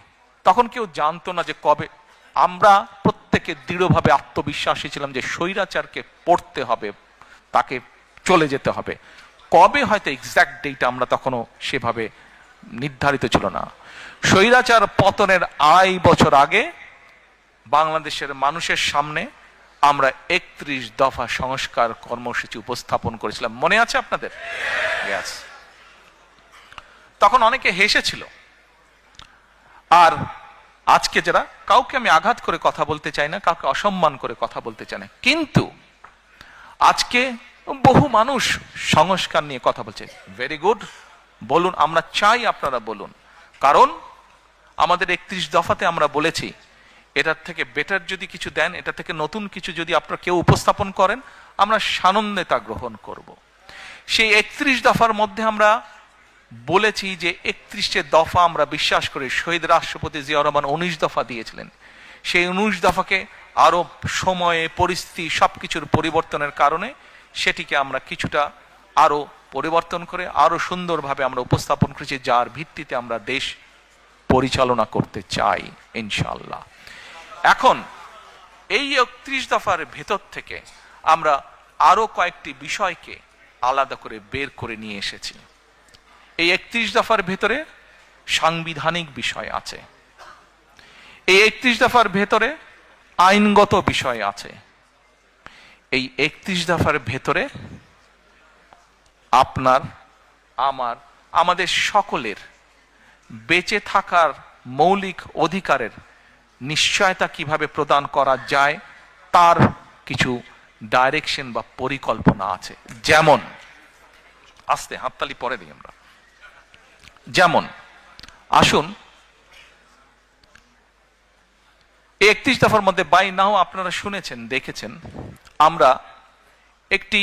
তখন কেউ জানতো না যে কবে, আমরা প্রত্যেকে দৃঢ়ভাবে আত্মবিশ্বাসী ছিলাম যে স্বৈরাচারকে পড়তে হবে, তাকে চলে যেতে হবে। কবে হয়তো এক্সাক্ট ডেট আমরা তখনও সেভাবে নির্ধারিত ছিল না। স্বৈরাচার পতনের 2.5 বছর আগে বাংলাদেশের মানুষের সামনে আমরা 31 দফা সংস্কার কর্মসূচি উপস্থাপন করেছিলাম। মনে আছে আপনাদের? Yes. তখন অনেকে হেসেছিল। আর আজকে যারা, কাউকে আমি আঘাত করে কথা বলতে চাই না, কাউকে অসম্মান করে কথা বলতে চাই না, কিন্তু আজকে বহু মানুষ সংস্কার নিয়ে কথা বলছে। ভেরি গুড, বলুন, আমরা চাই আপনারা বলুন। কারণ আমাদের 31 দফাতে আমরা বলেছি এটার থেকে বেটার যদি কিছু দেন, এটা থেকে নতুন কিছু যদি আপনারা কেউ উপস্থাপন করেন, আমরা সানন্দে তা গ্রহণ করব। সেই 31 দফার মধ্যে আমরা বলেছি যে 31টে দফা আমরা বিশ্বাস করি, শহীদ রাষ্ট্রপতি জিয়াউর রহমান 19 দফা দিয়েছিলেন। সেই 19 দফাকে আরো সময়ে, পরিস্থিতি, সবকিছুর পরিবর্তনের কারণে সেটিকে আমরা কিছুটা আরো পরিবর্তন করে আরো সুন্দরভাবে আমরা উপস্থাপন করেছি, যার ভিত্তিতে আমরা দেশ পরিচালনা করতে চাই ইনশাআল্লাহ। এখন এই 31 দফার ভেতর থেকে আমরা আরো কয়েকটি বিষয়কে আলাদা করে বের করে নিয়ে এসেছি। এই 31 দফার ভেতরে সাংবিধানিক বিষয় আছে, এই 31 দফার ভেতরে আইনগত বিষয় আছে, এই 31 দফার ভেতরে আপনার, আমার, আমাদের সকলের বেঁচে থাকার মৌলিক অধিকারের নিশ্চয়তা কিভাবে প্রদান করা যায় তার কিছু ডাইরেকশন বা পরিকল্পনা আছে। যেমন, আস্তে হাততালি পরে দিই আমরা, যেমন আসুন 31 দফার মধ্যে বাই নাও আপনারা শুনেছেন, দেখেছেন, আমরা একটি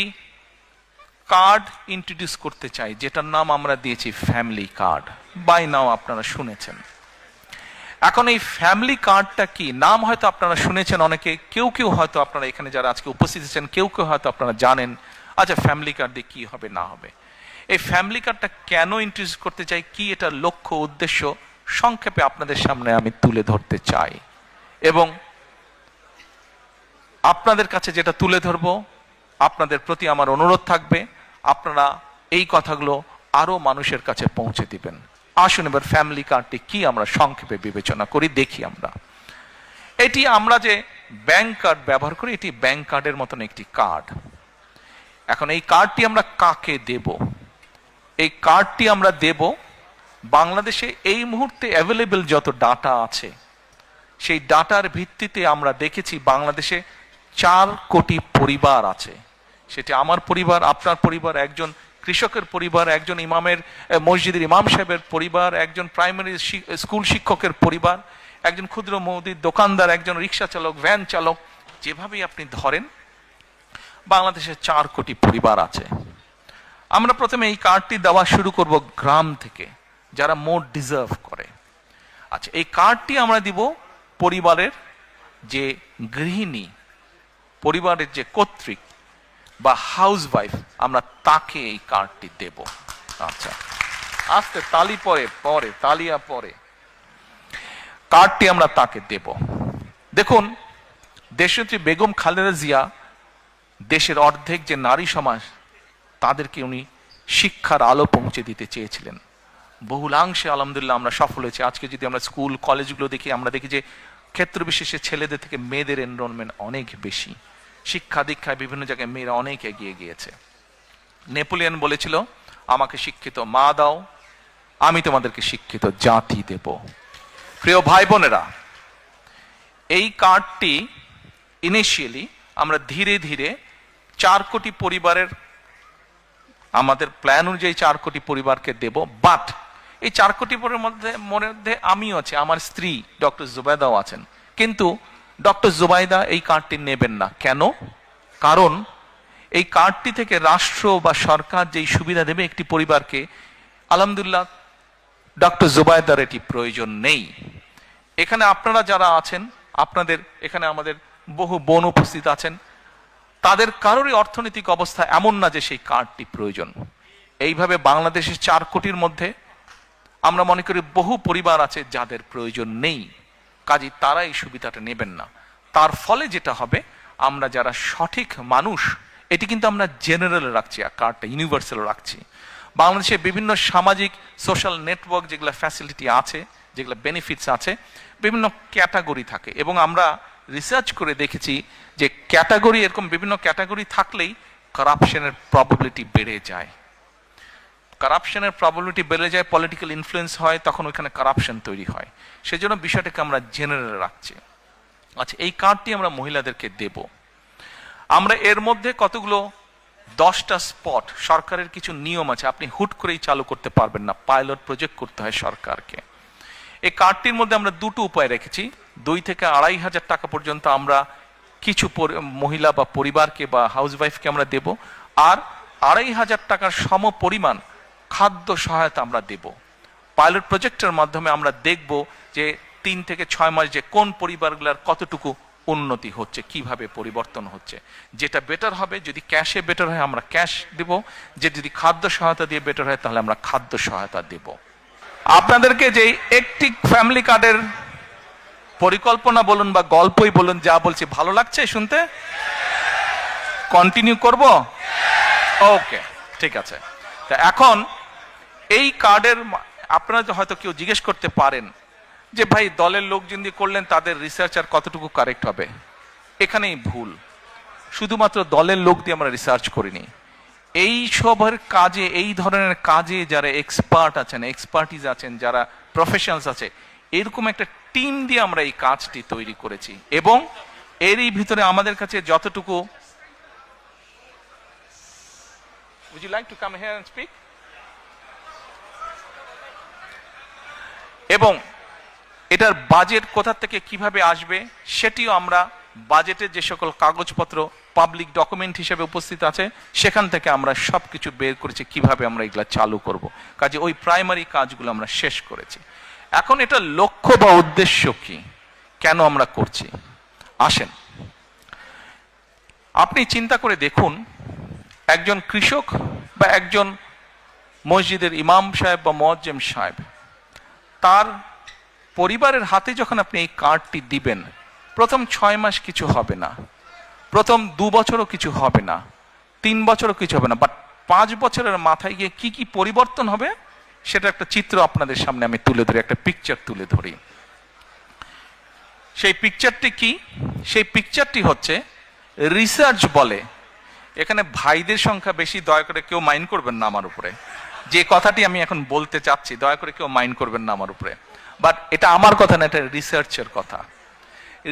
কার্ড ইন্ট্রোডিউস করতে চাই যেটার নাম আমরা দিয়েছি ফ্যামিলি কার্ড। বাই নাও আপনারা শুনেছেন। এখন এই ফ্যামিলি কার্ডটা কি, নাম হয়তো আপনারা শুনেছেন অনেকে, কেউ কেউ হয়তো আপনারা এখানে যারা আজকে উপস্থিত আছেন কেউ কেউ হয়তো আপনারা জানেন, আচ্ছা ফ্যামিলি কার্ড দিয়ে কি হবে না হবে। এই ফ্যামিলি কার্ডটা কেন ইন্ট্রোডিউস করতে চাই, কি এটা লক্ষ্য উদ্দেশ্য সংক্ষেপে আপনাদের সামনে আমি তুলে ধরতে চাই, এবং আপনাদের কাছে যেটা তুলে ধরবো আপনাদের প্রতি আমার অনুরোধ থাকবে আপনারা এই কথাগুলো আরো মানুষের কাছে পৌঁছে দিবেন। আসুন এবার ফ্যামিলি কার্ডটি কি আমরা সংক্ষেপে বিবেচনা করি, দেখি আমরা। এটি আমরা যে ব্যাংক কার্ড ব্যবহার করি, এটি ব্যাংক কার্ডের মতন একটি কার্ড। এখন এই কার্ডটি আমরা কাকে দেব? এই কার্ডটি আমরা দেব বাংলাদেশে এই মুহূর্তে অ্যাভেলেবল যত ডাটা আছে সেই ডাটার ভিত্তিতে আমরা দেখেছি বাংলাদেশে 4 কোটি পরিবার আছে। সেটি আমার পরিবার, আপনার পরিবার, একজন কৃষকের পরিবার, একজন ইমামের মসজিদের ইমাম সাহেবের পরিবার, একজন প্রাইমারি স্কুল শিক্ষকের পরিবার, একজন ক্ষুদ্র মুদির দোকানদার, একজন রিক্সা চালক, ভ্যান চালক, যেভাবেই আপনি ধরেন বাংলাদেশে 4 কোটি পরিবার আছে। আমরা প্রথমে এই কার্ডটি দেওয়া শুরু করব গ্রাম থেকে, যারা মোর ডিজার্ভ করে। আচ্ছা, এই কার্ডটি আমরা দিব পরিবারের যে গৃহিণী, পরিবারের যে কর্ত্রী বা হাউস ওয়াইফ, আমরা তাকে এই কার্ডটি দেব। আচ্ছা, আস্তে তালি পরে পরে তালিয়া পরে কার্ডটি আমরা তাকে দেব। দেখুন, দেশনেত্রী বেগম খালেদা জিয়া দেশের অর্ধেক যে নারী সমাজ তাদেরকে উনি শিক্ষার আলো পৌঁছে দিতে চেয়েছিলেন। বহুলাংশে আলহামদুলিল্লাহ আমরা সফল হয়েছি। আজকে যদি আমরা স্কুল কলেজগুলো দেখি, আমরা দেখি যে ক্ষেত্র বিশেষে ছেলেদের থেকে মেয়েদের এনরোলমেন্ট অনেক বেশি। শিক্ষা দীক্ষায় বিভিন্ন জায়গায় মেয়েরা অনেক এগিয়ে গিয়েছে। নেপোলিয়ন বলেছিল, আমাকে শিক্ষিত মা দাও, আমি তোমাদেরকে শিক্ষিত জাতি দেব। প্রিয় ভাই বোনেরা, এই কার্ডটি ইনিশিয়ালি আমরা ধীরে ধীরে 4 কোটি পরিবারের, আমাদের প্ল্যান অনুযায়ী 4 কোটি পরিবারকে দেব। বাট এই 4 কোটি পরিবারের মধ্যে আমিও আছি, আমার স্ত্রী ডক্টর জুবাইদাও আছেন, কিন্তু ডক্টর জুবাইদা এই কার্ডটি নেবেন না। কেন? কারণ এই কার্ডটি থেকে রাষ্ট্র বা সরকার যেই সুবিধা দেবে একটি পরিবারকে, আলহামদুলিল্লাহ ডক্টর জুবাইদার এটি প্রয়োজন নেই। এখানে আপনারা যারা আছেন, আপনাদের এখানে আমাদের বহু বোন উপস্থিত আছেন, তাদের কারোরই অর্থনৈতিক অবস্থা এমন না যে সেই কার্ডটি প্রয়োজন। এইভাবে বাংলাদেশের 4 কোটির মধ্যে আমরা মনে করি বহু পরিবার আছে যাদের প্রয়োজন নেই, কাজেই তারা এই সুবিধাটা নেবেন না। তার ফলে যেটা হবে, আমরা যারা সঠিক মানুষ, এটি কিন্তু আমরা জেনারেল রাখছি, আর কার্ডটা ইউনিভার্সাল রাখছি। বাংলাদেশে বিভিন্ন সামাজিক সোশ্যাল নেটওয়ার্ক যেগুলো ফ্যাসিলিটি আছে, যেগুলো বেনিফিটস আছে, বিভিন্ন ক্যাটাগরি থাকে, এবং আমরা রিসার্চ করে দেখেছি যে ক্যাটাগরি, এরকম বিভিন্ন ক্যাটাগরি থাকলেই কারাপশনের প্রবাবিলিটি বেড়ে যায়। কারাপশনের প্রবাবিলিটি বেড়ে যায়, পলিটিক্যাল ইনফ্লুয়েন্স হয়, তখন ওইখানে কারাপশন তৈরি হয়। সেজন্য বিষয়টাকে আমরা জেনারেল রাখছি। আচ্ছা, এই কার্ডটি আমরা মহিলাদেরকে দেব। আমরা এর মধ্যে কতগুলো 10টা স্পট, সরকারের কিছু নিয়ম আছে, আপনি হুট করেই চালু করতে পারবেন না, পাইলট প্রজেক্ট করতে হয় সরকারকে। এই কার্ডটির মধ্যে আমরা 2টো উপায় রেখেছি। 2 থেকে 2,500 টাকা পর্যন্ত আমরা কিছু মহিলা বা পরিবারকে বা হাউস ওয়াইফকে আমরা দেব, আর 2,500 টাকার সম পরিমাণ খাদ্য সহায়তা আমরা দেব। পাইলট প্রজেক্টের মাধ্যমে আমরা দেখব যে 3 থেকে 6 মাস যে কোন পরিবারগুলোর কতটুকু উন্নতি হচ্ছে, কিভাবে পরিবর্তন হচ্ছে। যেটা বেটার হবে, যদি ক্যাশে বেটার হয় আমরা ক্যাশ দেব, যে যদি খাদ্য সহায়তা দিয়ে বেটার হয় তাহলে আমরা খাদ্য সহায়তা দেব। আপনাদেরকে যে একটি ফ্যামিলি কার্ডের পরিকল্পনা বলুন বা গল্পই বলুন, যা বলছি ভালো লাগছে শুনতে? কন্টিনিউ করব? ওকে, ঠিক আছে। তা এখন এই কার্ডের আপনারা হয়তো কেউ জিজ্ঞেস করতে পারেন যে ভাই দলের লোকজন দিয়ে করলেন তাদের রিসার্চ আর কতটুকু কারেক্ট হবে। এখানেই ভুল। শুধুমাত্র দলের লোক দিয়ে আমরা রিসার্চ করিনি। এই সবের কাজে, এই ধরনের কাজে যারা এক্সপার্ট আছেন, এক্সপার্টিজ আছেন, যারা প্রফেশনালস আছে, এরকম একটা টিম দিয়ে আমরা এই কাজটি তৈরি করেছি। এবং এরই ভিতরে আমাদের কাছে যতটুকু Would you like to come here and speak? এবং এটার বাজেট কোথা থেকে কিভাবে আসবে সেটিও আমরা বাজেটের যে সকল কাগজপত্র পাবলিক ডকুমেন্ট হিসেবে উপস্থিত আছে সেখান থেকে আমরা সবকিছু বের করেছি কিভাবে আমরা এগুলা চালু করব। কাজে ওই প্রাইমারি কাজগুলো আমরা শেষ করেছি। এখন এটা লক্ষ্য বা উদ্দেশ্য কি, কেন আমরা করছি, আসেন আপনি চিন্তা করে দেখুন। একজন কৃষক বা একজন মসজিদের ইমাম সাহেব বা মুয়াজ্জিম সাহেব, তার পরিবারের হাতে যখন আপনি এই কার্ডটি দিবেন, প্রথম 6 মাস কিছু হবে না, প্রথম 2 বছরও কিছু হবে না, 3 বছরও কিছু হবে না, বাট 5 বছরের মাথায় গিয়ে কি কি পরিবর্তন হবে সেটা একটা চিত্র আপনাদের সামনে আমি তুলে ধরি, একটা পিকচার তুলে ধরি। সেই পিকচারটি কি? সেই পিকচারটি হচ্ছে রিসার্চ বলে। এখানে ভাইদের সংখ্যা বেশি, দয়া করে কেউ মাইন্ড করবেন না আমার উপরে। যে কথাটি আমি এখন বলতে চাচ্ছি দয়া করে কেউ মাইন্ড করবেন না আমার উপরে, বাট এটা আমার কথা না, এটা রিসার্চের কথা।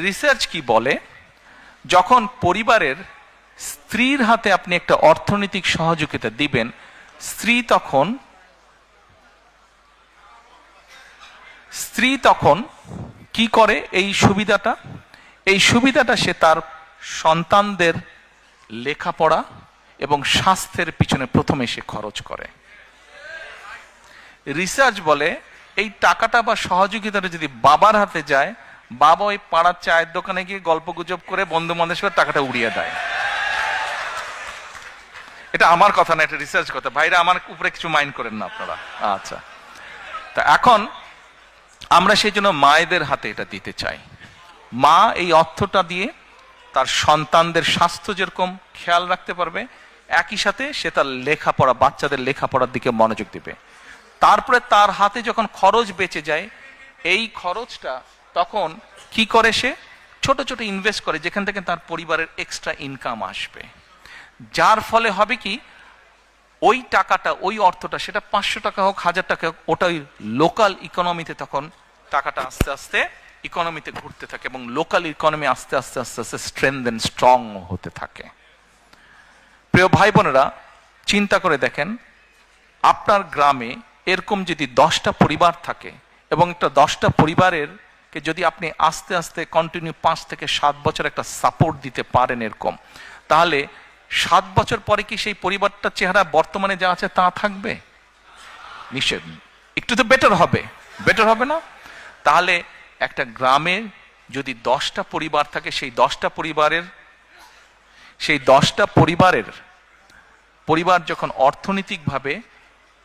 রিসার্চ কি বলে, যখন পরিবারের স্ত্রীর হাতে আপনি একটা অর্থনৈতিক সহযোগিতা দিবেন, স্ত্রী তখন কি করে, এই সুবিধাটা সে তার সন্তানদের লেখাপড়া এবং স্বাস্থ্যের পিছনে প্রথমে সে খরচ করে। রিসার্চ বলে এই টাকাটা বা সহযোগিতাটা যদি বাবার হাতে যায়, বাবা ওই পাড়ার চায়ের দোকানে গিয়ে গল্প গুজব করে বন্ধু বান্ধবের টাকাটা উড়িয়ে দেয়। এটা আমার কথা না, এটা রিসার্চ কথা। ভাইরা আমার উপরে কিছু মাইন্ড করেন না আপনারা। আচ্ছা, তা এখন আমরা সেই জন্য মায়েদের হাতে এটা দিতে চাই। মা এই অর্থটা দিয়ে তার সন্তানদের স্বাস্থ্য যেরকম খেয়াল রাখতে পারবে, একই সাথে সে তার লেখাপড়া, বাচ্চাদের লেখাপড়ার দিকে মনোযোগ দিবে। তারপরে তার হাতে যখন খরচ বেঁচে যায়, এই খরচটা তখন কি করে, সে ছোট ছোট ইনভেস্ট করে যেখান থেকে তার পরিবারের এক্সট্রা ইনকাম আসবে। যার ফলে হবে কি, ওই টাকাটা, ওই অর্থটা, সেটা 500 টাকা হোক, 1000 টাকা হোক, ওটাই লোকাল ইকোনমিতে তখন টাকাটা আস্তে আস্তে ইকোনমিতে ঘুরতে থাকে এবং লোকাল ইকোনমি আস্তে আস্তে আস্তে আস্তে স্ট্রেংথ স্ট্রং হতে থাকে। প্রিয় ভাই বোনেরা, চিন্তা করে দেখেন, আপনার গ্রামে এরকম যদি 10টা পরিবার থাকে এবং একটা 10টা পরিবারের কে যদি আপনি আস্তে আস্তে কন্টিনিউ 5 থেকে 7 বছর একটা সাপোর্ট দিতে পারেন এরকম, তাহলে 7 বছর পরে কি সেই পরিবারটার চেহারা বর্তমানে যা আছে তা থাকবে? নিশ্চয় একটু তো বেটার হবে না? তাহলে একটা গ্রামে যদি 10টা পরিবার থাকে, সেই 10টা পরিবার যখন অর্থনৈতিকভাবে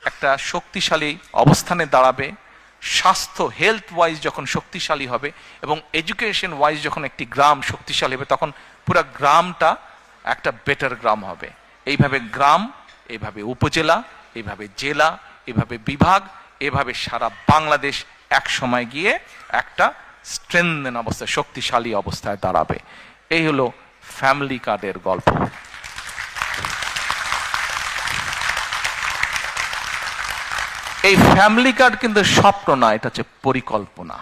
একটা শক্তিশালী অবস্থানে দাঁড়াবে, স্বাস্থ্য হেলথ ওয়াইজ যখন শক্তিশালী হবে এবং এডুকেশন ওয়াইজ যখন একটি গ্রাম শক্তিশালী হবে, তখন পুরো গ্রামটা একটা বেটার গ্রাম হবে। এইভাবে গ্রাম, এইভাবে উপজেলা, এইভাবে জেলা, এইভাবে বিভাগ, এভাবে সারা বাংলাদেশ এক সময় গিয়ে একটা স্ট্রেংথেন অবস্থায়, শক্তিশালী অবস্থায় দাঁড়াবে। এই হলো ফ্যামিলি কার্ডের গল্প। এই ফ্যামিলি কার্ড কিন্তু স্বপ্ন না, এটা হচ্ছে পরিকল্পনা,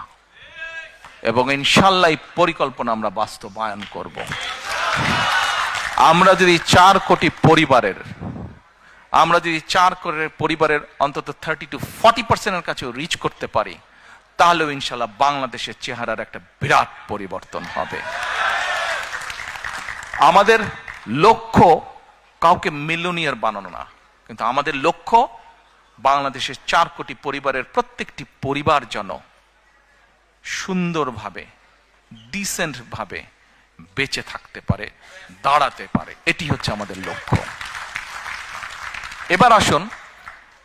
এবং ইনশাল্লাহ এই পরিকল্পনা আমরা বাস্তবায়ন করব। আমরা যদি 4 কোটি পরিবারের অন্তত 30 to 40% কাছেও রিচ করতে পারি, তাহলেও ইনশাল্লাহ বাংলাদেশের চেহারার একটা বিরাট পরিবর্তন হবে। আমাদের লক্ষ্য কাউকে মিলিয়নিয়ার বানানো না, কিন্তু আমাদের লক্ষ্য বাংলাদেশের 4 কোটি পরিবারের প্রত্যেকটি পরিবার যেন সুন্দরভাবে, ডিসেন্ট ভাবে বেঁচে থাকতে পারে, দাঁড়াতে পারে। এটি হচ্ছে আমাদের লক্ষ্য। এবার আসুন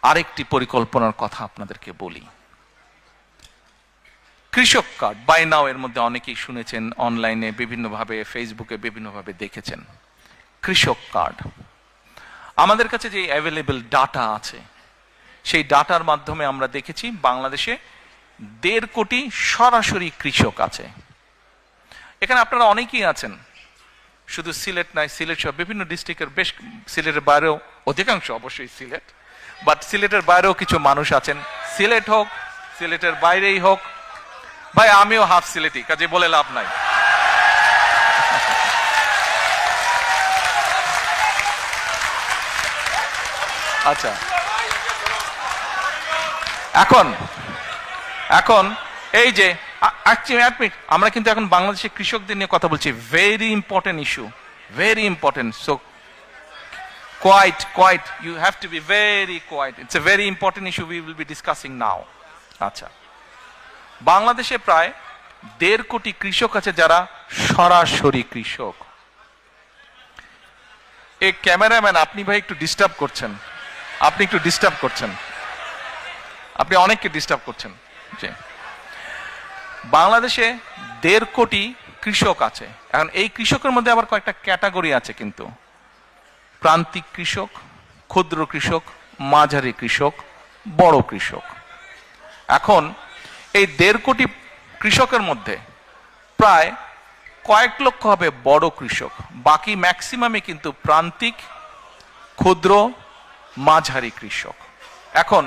আরেকটি পরিকল্পনার কথা আপনাদেরকে বলি। কৃষক কার্ড, বাই নাও এর মধ্যে অনেকেই শুনেছেন, অনলাইনে বিভিন্নভাবে, ফেসবুকে বিভিন্নভাবে দেখেছেন। কৃষক কার্ড আমাদের কাছে যে অ্যাভেলেবল ডাটা আছে, সেই ডাটার মাধ্যমে আমরা দেখেছি বাংলাদেশে 1.5 কোটি সরাসরি কৃষক আছে। এখানে আপনারা অনেকেই আছেন, শুধু সিলেট নয়, সিলেট সহ বিভিন্ন ডিস্ট্রিক্টের, বেশ সিলেটের বাইরেও অধিকাংশ অবশ্যই সিলেট, বাট সিলেটের বাইরেও কিছু মানুষ আছেন, সিলেট হোক সিলেটের বাইরেই হোক। ভাই আমিও হাফ সিলেটি, কাজে বলে লাভ নাই। আচ্ছা, এখন এখন এই যে আমরা কিন্তু এখন বাংলাদেশের কৃষকদের নিয়ে কথা বলছি, very important issue, very important. So quiet you have to be very quiet, it's a very important issue we will be discussing now. আচ্ছা, বাংলাদেশে প্রায় 1.5 কোটি কৃষক আছে যারা সরাসরি কৃষক। এই ক্যামেরাম্যান, আপনি ভাই একটু ডিস্টার্ব করছেন, আপনি একটু ডিস্টার্ব করছেন, আপনি অনেককে ডিস্টার্ব করছেন। জি, বাংলাদেশে 1.5 কোটি কৃষক আছে। এখন এই কৃষকের মধ্যে আবার কয়েকটা ক্যাটাগরি আছে কিন্তু, প্রান্তিক কৃষক, ক্ষুদ্র কৃষক, মাঝারি কৃষক, বড় কৃষক। এখন এই 1.5 কোটি কৃষকের মধ্যে প্রায় কয়েক লক্ষ হবে বড় কৃষক, বাকি ম্যাক্সিমামে কিন্তু প্রান্তিক, ক্ষুদ্র, মাঝারি কৃষক। এখন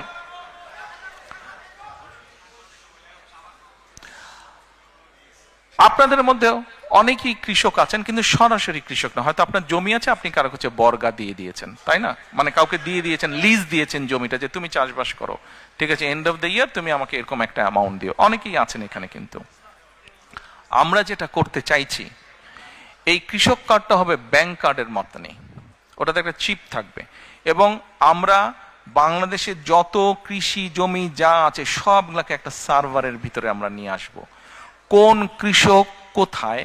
আপনাদের মধ্যেও অনেকেই কৃষক আছেন কিন্তু সরাসরি কৃষক না। হয়তো আপনার জমি আছে, আপনি কারো কাছে বর্গা দিয়ে দিয়েছেন, তাই না? মানে কাউকে দিয়ে দিয়েছেন, লিজ দিয়েছেন জমিটা, যে তুমি চাষবাস করো, ঠিক আছে, এন্ড অফ দ্য ইয়ার তুমি আমাকে এরকম একটা অ্যামাউন্ট দিও। অনেকেই আছেন এখানে। কিন্তু আমরা যেটা করতে চাইছি, এই কৃষক কার্ডটা হবে ব্যাংক কার্ডের মতনই, ওটাতে একটা চিপ থাকবে, এবং আমরা বাংলাদেশে যত কৃষি জমি যা আছে সবগুলোকে একটা সার্ভারের ভিতরে আমরা নিয়ে আসব। কোন কৃষক কোথায়,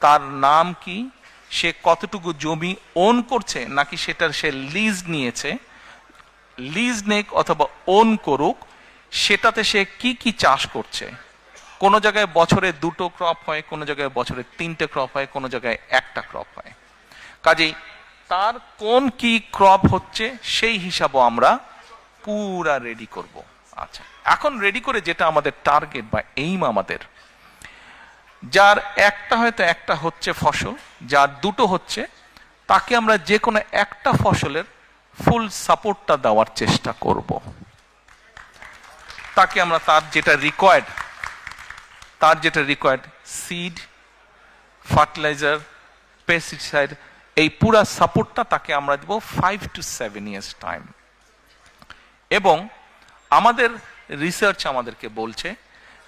তার নাম কি, সে কতটুকু জমি ওন করছে, নাকি সেটার সে লিজ নিয়েছে, লিজ নেক অথবা ওন করুক, সেটাতে সে কি কি চাষ করছে। কোন জায়গায় বছরে 2টো ক্রপ হয়, কোন জায়গায় বছরে 3টে ক্রপ হয়, কোন জায়গায় 1টা ক্রপ হয়। কাজেই তার কোন কি ক্রপ হচ্ছে সেই হিসাবও আমরা পুরা রেডি করব। আচ্ছা, এখন রেডি করে যেটা আমাদের টার্গেট বা এইম, আমাদের যার একটা হয়তো একটা হচ্ছে ফসল, যার 2টো হচ্ছে, তাকে আমরা যে কোনো একটা ফসলের ফুল সাপোর্টটা দেওয়ার চেষ্টা করব। তাকে আমরা তার যেটা রিকোয়ার্ড সিড, ফার্টিলাইজার, পেস্টিসাইড, এই পুরা সাপোর্টটা তাকে আমরা দেব 5 to 7 years টাইম। এবং আমাদের রিসার্চ আমাদেরকে বলছে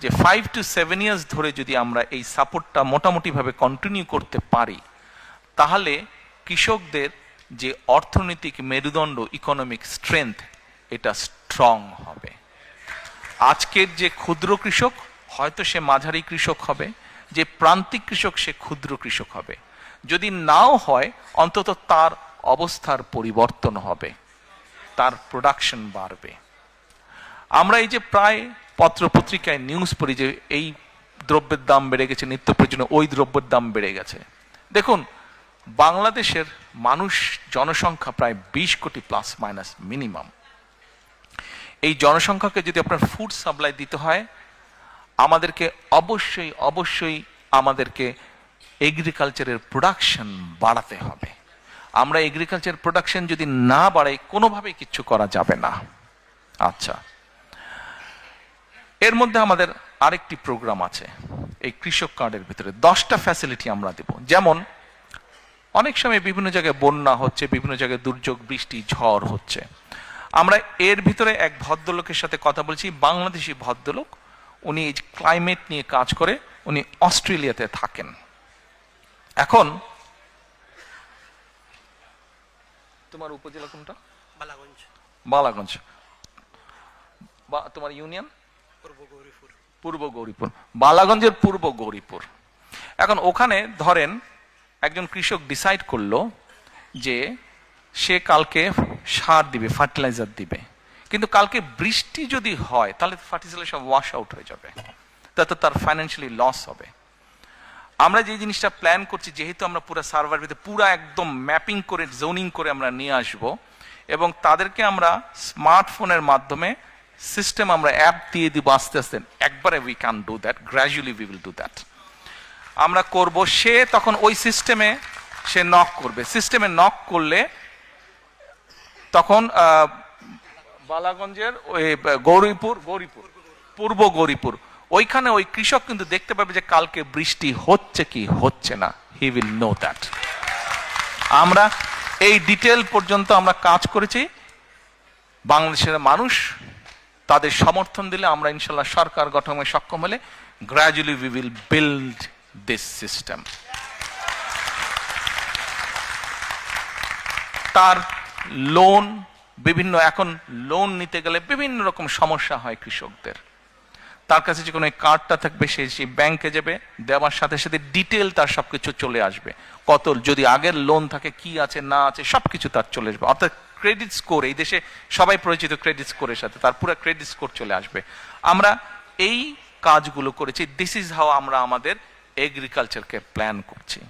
যে 5 to 7 years ধরে যদি আমরা এই সাপোর্টটা মোটামুটিভাবে কন্টিনিউ করতে পারি, তাহলে কৃষকদের যে অর্থনৈতিক মেরুদণ্ড, ইকোনমিক স্ট্রেংথ, এটা স্ট্রং হবে। আজকের যে ক্ষুদ্র কৃষক হয়তো সে মাঝারি কৃষক হবে, যে প্রান্তিক কৃষক সে ক্ষুদ্র কৃষক হবে। যদি নাও হয়, অন্তত তার অবস্থার পরিবর্তন হবে, তার প্রোডাকশন বাড়বে। আমরা এই যে প্রায় পত্র পত্রিকায় নিউজ পড়ি যে এই দ্রব্যের দাম বেড়ে গেছে, নিত্য প্রয়োজনীয় ওই দ্রব্যের দাম বেড়ে গেছে। দেখুন, বাংলাদেশের মানুষ জনসংখ্যা প্রায় 20 কোটি প্লাস মাইনাস মিনিমাম। এই জনসংখ্যাকে যদি আপনার ফুড সাপ্লাই দিতে হয়, আমাদেরকে অবশ্যই আমাদেরকে এগ্রিকালচারের প্রোডাকশন বাড়াতে হবে। আমরা এগ্রিকালচার প্রোডাকশন যদি না বাড়াই, কোনোভাবেই কিচ্ছু করা যাবে না। আচ্ছা, এর মধ্যে আমাদের আরেকটি প্রোগ্রাম আছে এই কৃষক কার্ডের ভিতরে। 10টা ফ্যাসিলিটি আমরা দেব। যেমন অনেক সময় বিভিন্ন জায়গায় বন্যা হচ্ছে, বিভিন্ন জায়গায় দুর্যোগ, বৃষ্টি, ঝড় হচ্ছে। আমরা এর ভিতরে এক ভদ্রলোকের সাথে কথা বলছি, বাংলাদেশি ভদ্রলোক, উনি এই ক্লাইমেট নিয়ে কাজ করে, উনি অস্ট্রেলিয়াতে থাকেন। এখন তোমার উপজেলা কোনটা? বালাগঞ্জ। তোমার ইউনিয়ন? পূর্ব গৌরীপুর। বালাগঞ্জের পূর্ব গৌরীপুর। এখন ওখানে ধরেন একজন কৃষক ডিসাইড করলো যে সে কালকে সার দিবে, ফার্টিলাইজার দিবে, কিন্তু কালকে বৃষ্টি যদি হয় তাহলে ফার্টিলাইজার সব ওয়াশ আউট হয়ে যাবে, তাতে তার ফাইন্যান্সিয়ালি লস হবে। আমরা যে জিনিসটা প্ল্যান করছি, যেহেতু আমরা পুরো সার্ভার ভিতরে পুরো একদম ম্যাপিং করে জোনিং করে আমরা নিয়ে আসব, এবং তাদেরকে আমরা স্মার্টফোনের মাধ্যমে সিস্টেম আমরা অ্যাপ দিয়ে দিব আস্তে আস্তে, একবারে we can do that, gradually we will do that. আমরা করব, সে তখন ওই সিস্টেমে সে নক করবে, সিস্টেমে নক করলে তখন বালাগঞ্জের ওই গৌরীপুর পূর্ব গৌরীপুর ওইখানে ওই কৃষক কিন্তু দেখতে পাবে যে কালকে বৃষ্টি হচ্ছে কি হচ্ছে না, হি উইল নো দ্যাট। আমরা এই ডিটেল পর্যন্ত আমরা কাজ করেছি। বাংলাদেশের মানুষ তাদের সমর্থন দিলে, আমরা ইনশাল্লাহ সরকার গঠনে সক্ষম হলে, gradually we will build this system. তার লোন বিভিন্ন, এখন লোন নিতে গেলে বিভিন্ন রকম সমস্যা হয় কৃষকদের। তার কাছে যে কোনো কার্ডটা থাকবে, সেই ব্যাংকে যাবে, দেওয়ার সাথে সাথে ডিটেল তার সবকিছু চলে আসবে, কত যদি আগের লোন থাকে, কি আছে না আছে সবকিছু তার চলে আসবে। অর্থাৎ ক্রেডিট স্কোর, এই দেশে সবাই পরিচিত ক্রেডিট স্কোরের সাথে, তার পুরো ক্রেডিট স্কোর চলে আসবে। আমরা এই কাজগুলো করেছি। দিস ইজ হাউ আমরা আমাদের এগ্রিকালচারকে প্ল্যান করছি।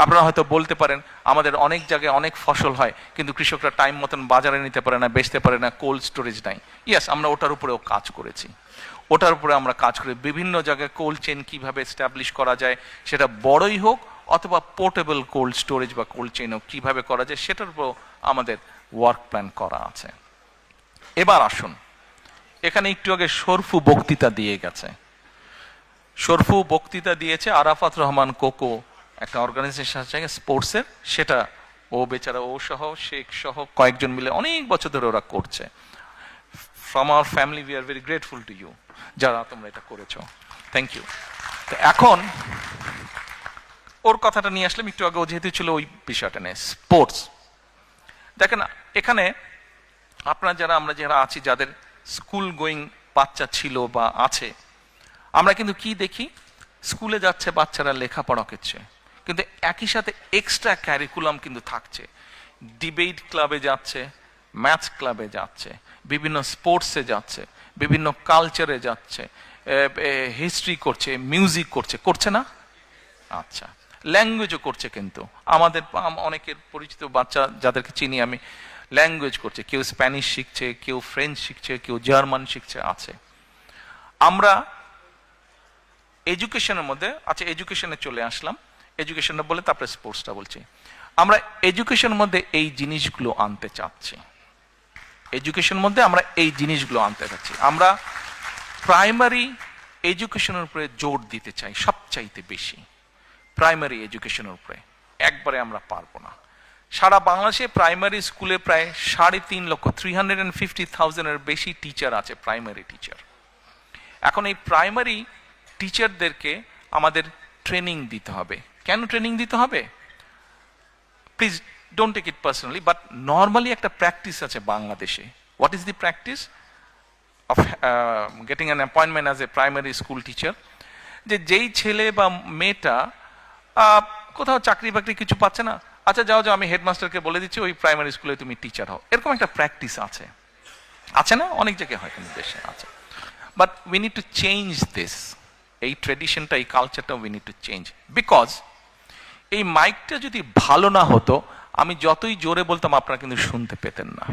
আপনারা হয়তো বলতে পারেন আমাদের অনেক জায়গায় অনেক ফসল হয়, কিন্তু কৃষকরা টাইম মতন বাজারে নিতে পারে না, বেচতে পারে না, কোল্ড স্টোরেজ নাই। ইয়েস, আমরা ওটার উপরেও কাজ করেছি। ওটার উপরে আমরা কাজ করি, বিভিন্ন জায়গায় কোল্ড চেইন কিভাবে এস্টাবলিশ করা যায়, সেটা বড়ই হোক অথবা পোর্টেবল কোল্ড স্টোরেজ বা কোল্ড চেইন হোক, কিভাবে করা যায় সেটার উপর আমাদের ওয়ার্ক প্ল্যান করা আছে। এবার আসুন, এখানে একটু আগে শরফু বক্তৃতা দিয়ে গেছে। শরফু বক্তৃতা দিয়েছে আরাফাত রহমান কোকো, একটা অর্গানাইজেশন আছে স্পোর্টসের, সেটা ও বেচারা, ও সহ শেখ সহ কয়েকজন মিলে অনেক বছর ধরে ওরা করছে। From our family we are very grateful to you, যারা তোমরা এটা করেছো, থ্যাংক ইউ। তো এখন ওর কথাটা নিয়ে আসলাম একটু আগে, ও যেহেতু ছিল ওই বিষয়টা নিয়ে, স্পোর্টস। দেখেন এখানে আপনারা যারা, আমরা যারা আছি, যাদের স্কুল গোয়িং বাচ্চা ছিল বা আছে, আমরা কিন্তু কি দেখি, স্কুলে যাচ্ছে বাচ্চারা লেখাপড়া করছে, কিন্তু একই সাথে এক্সট্রা ক্যারিকুলাম কিন্তু থাকছে। ডিবেট ক্লাবে যাচ্ছে, ম্যাথস ক্লাবে যাচ্ছে, বিভিন্ন স্পোর্টসে যাচ্ছে, বিভিন্ন কালচারে যাচ্ছে, হিস্ট্রি করছে, মিউজিক করছে, করছে না? আচ্ছা, ল্যাঙ্গুয়েজও করছে। কিন্তু আমাদের অনেকের পরিচিত বাচ্চা যাদেরকে চিনি আমি, ল্যাঙ্গুয়েজ করছে, কেউ স্প্যানিশ শিখছে, কেউ ফ্রেঞ্চ শিখছে, কেউ জার্মান শিখছে, আছে। আমরা এডুকেশনের মধ্যে, আচ্ছা এডুকেশনে চলে আসলাম, এডুকেশনটা বলে তারপরে স্পোর্টসটা বলছি। আমরা এডুকেশনের মধ্যে এই জিনিসগুলো আনতে চাচ্ছি, এডুকেশন মধ্যে আমরা এই জিনিসগুলো আনতে চাচ্ছি। আমরা প্রাইমারি এডুকেশনের উপরে জোর দিতে চাই সবচাইতে বেশি। প্রাইমারি এডুকেশনের উপরে একবারে আমরা পারবো না। সারা বাংলাদেশে প্রাইমারি স্কুলে প্রায় 3.5 লক্ষ 350,000-এর বেশি টিচার আছে, প্রাইমারি টিচার। এখন এই প্রাইমারি টিচারদেরকে আমাদের ট্রেনিং দিতে হবে। কেন ট্রেনিং দিতে হবে? Please don't take it personally, but normally একটা প্র্যাকটিস আছে বাংলাদেশে। What is the practice of getting an appointment as a primary school teacher? যে যেই ছেলে বা মেয়েটা কোথাও চাকরি বাকরি কিছু পাচ্ছে না, আচ্ছা যাও যাও, আমি হেডমাস্টারকে বলে দিচ্ছি ওই প্রাইমারি স্কুলে তুমি টিচার হও। এরকম একটা প্র্যাকটিস আছে, আছে না? অনেক জায়গায় হয় কিন্তু দেশে আছে। But we need to change this. এই ট্রেডিশনটা, এই কালচারটা we need to change. Because এই মাইকটা যদি ভালো না হতো, আমি যতই জোরে বলতাম আপনারা কিন্তু শুনতে পেতেন না।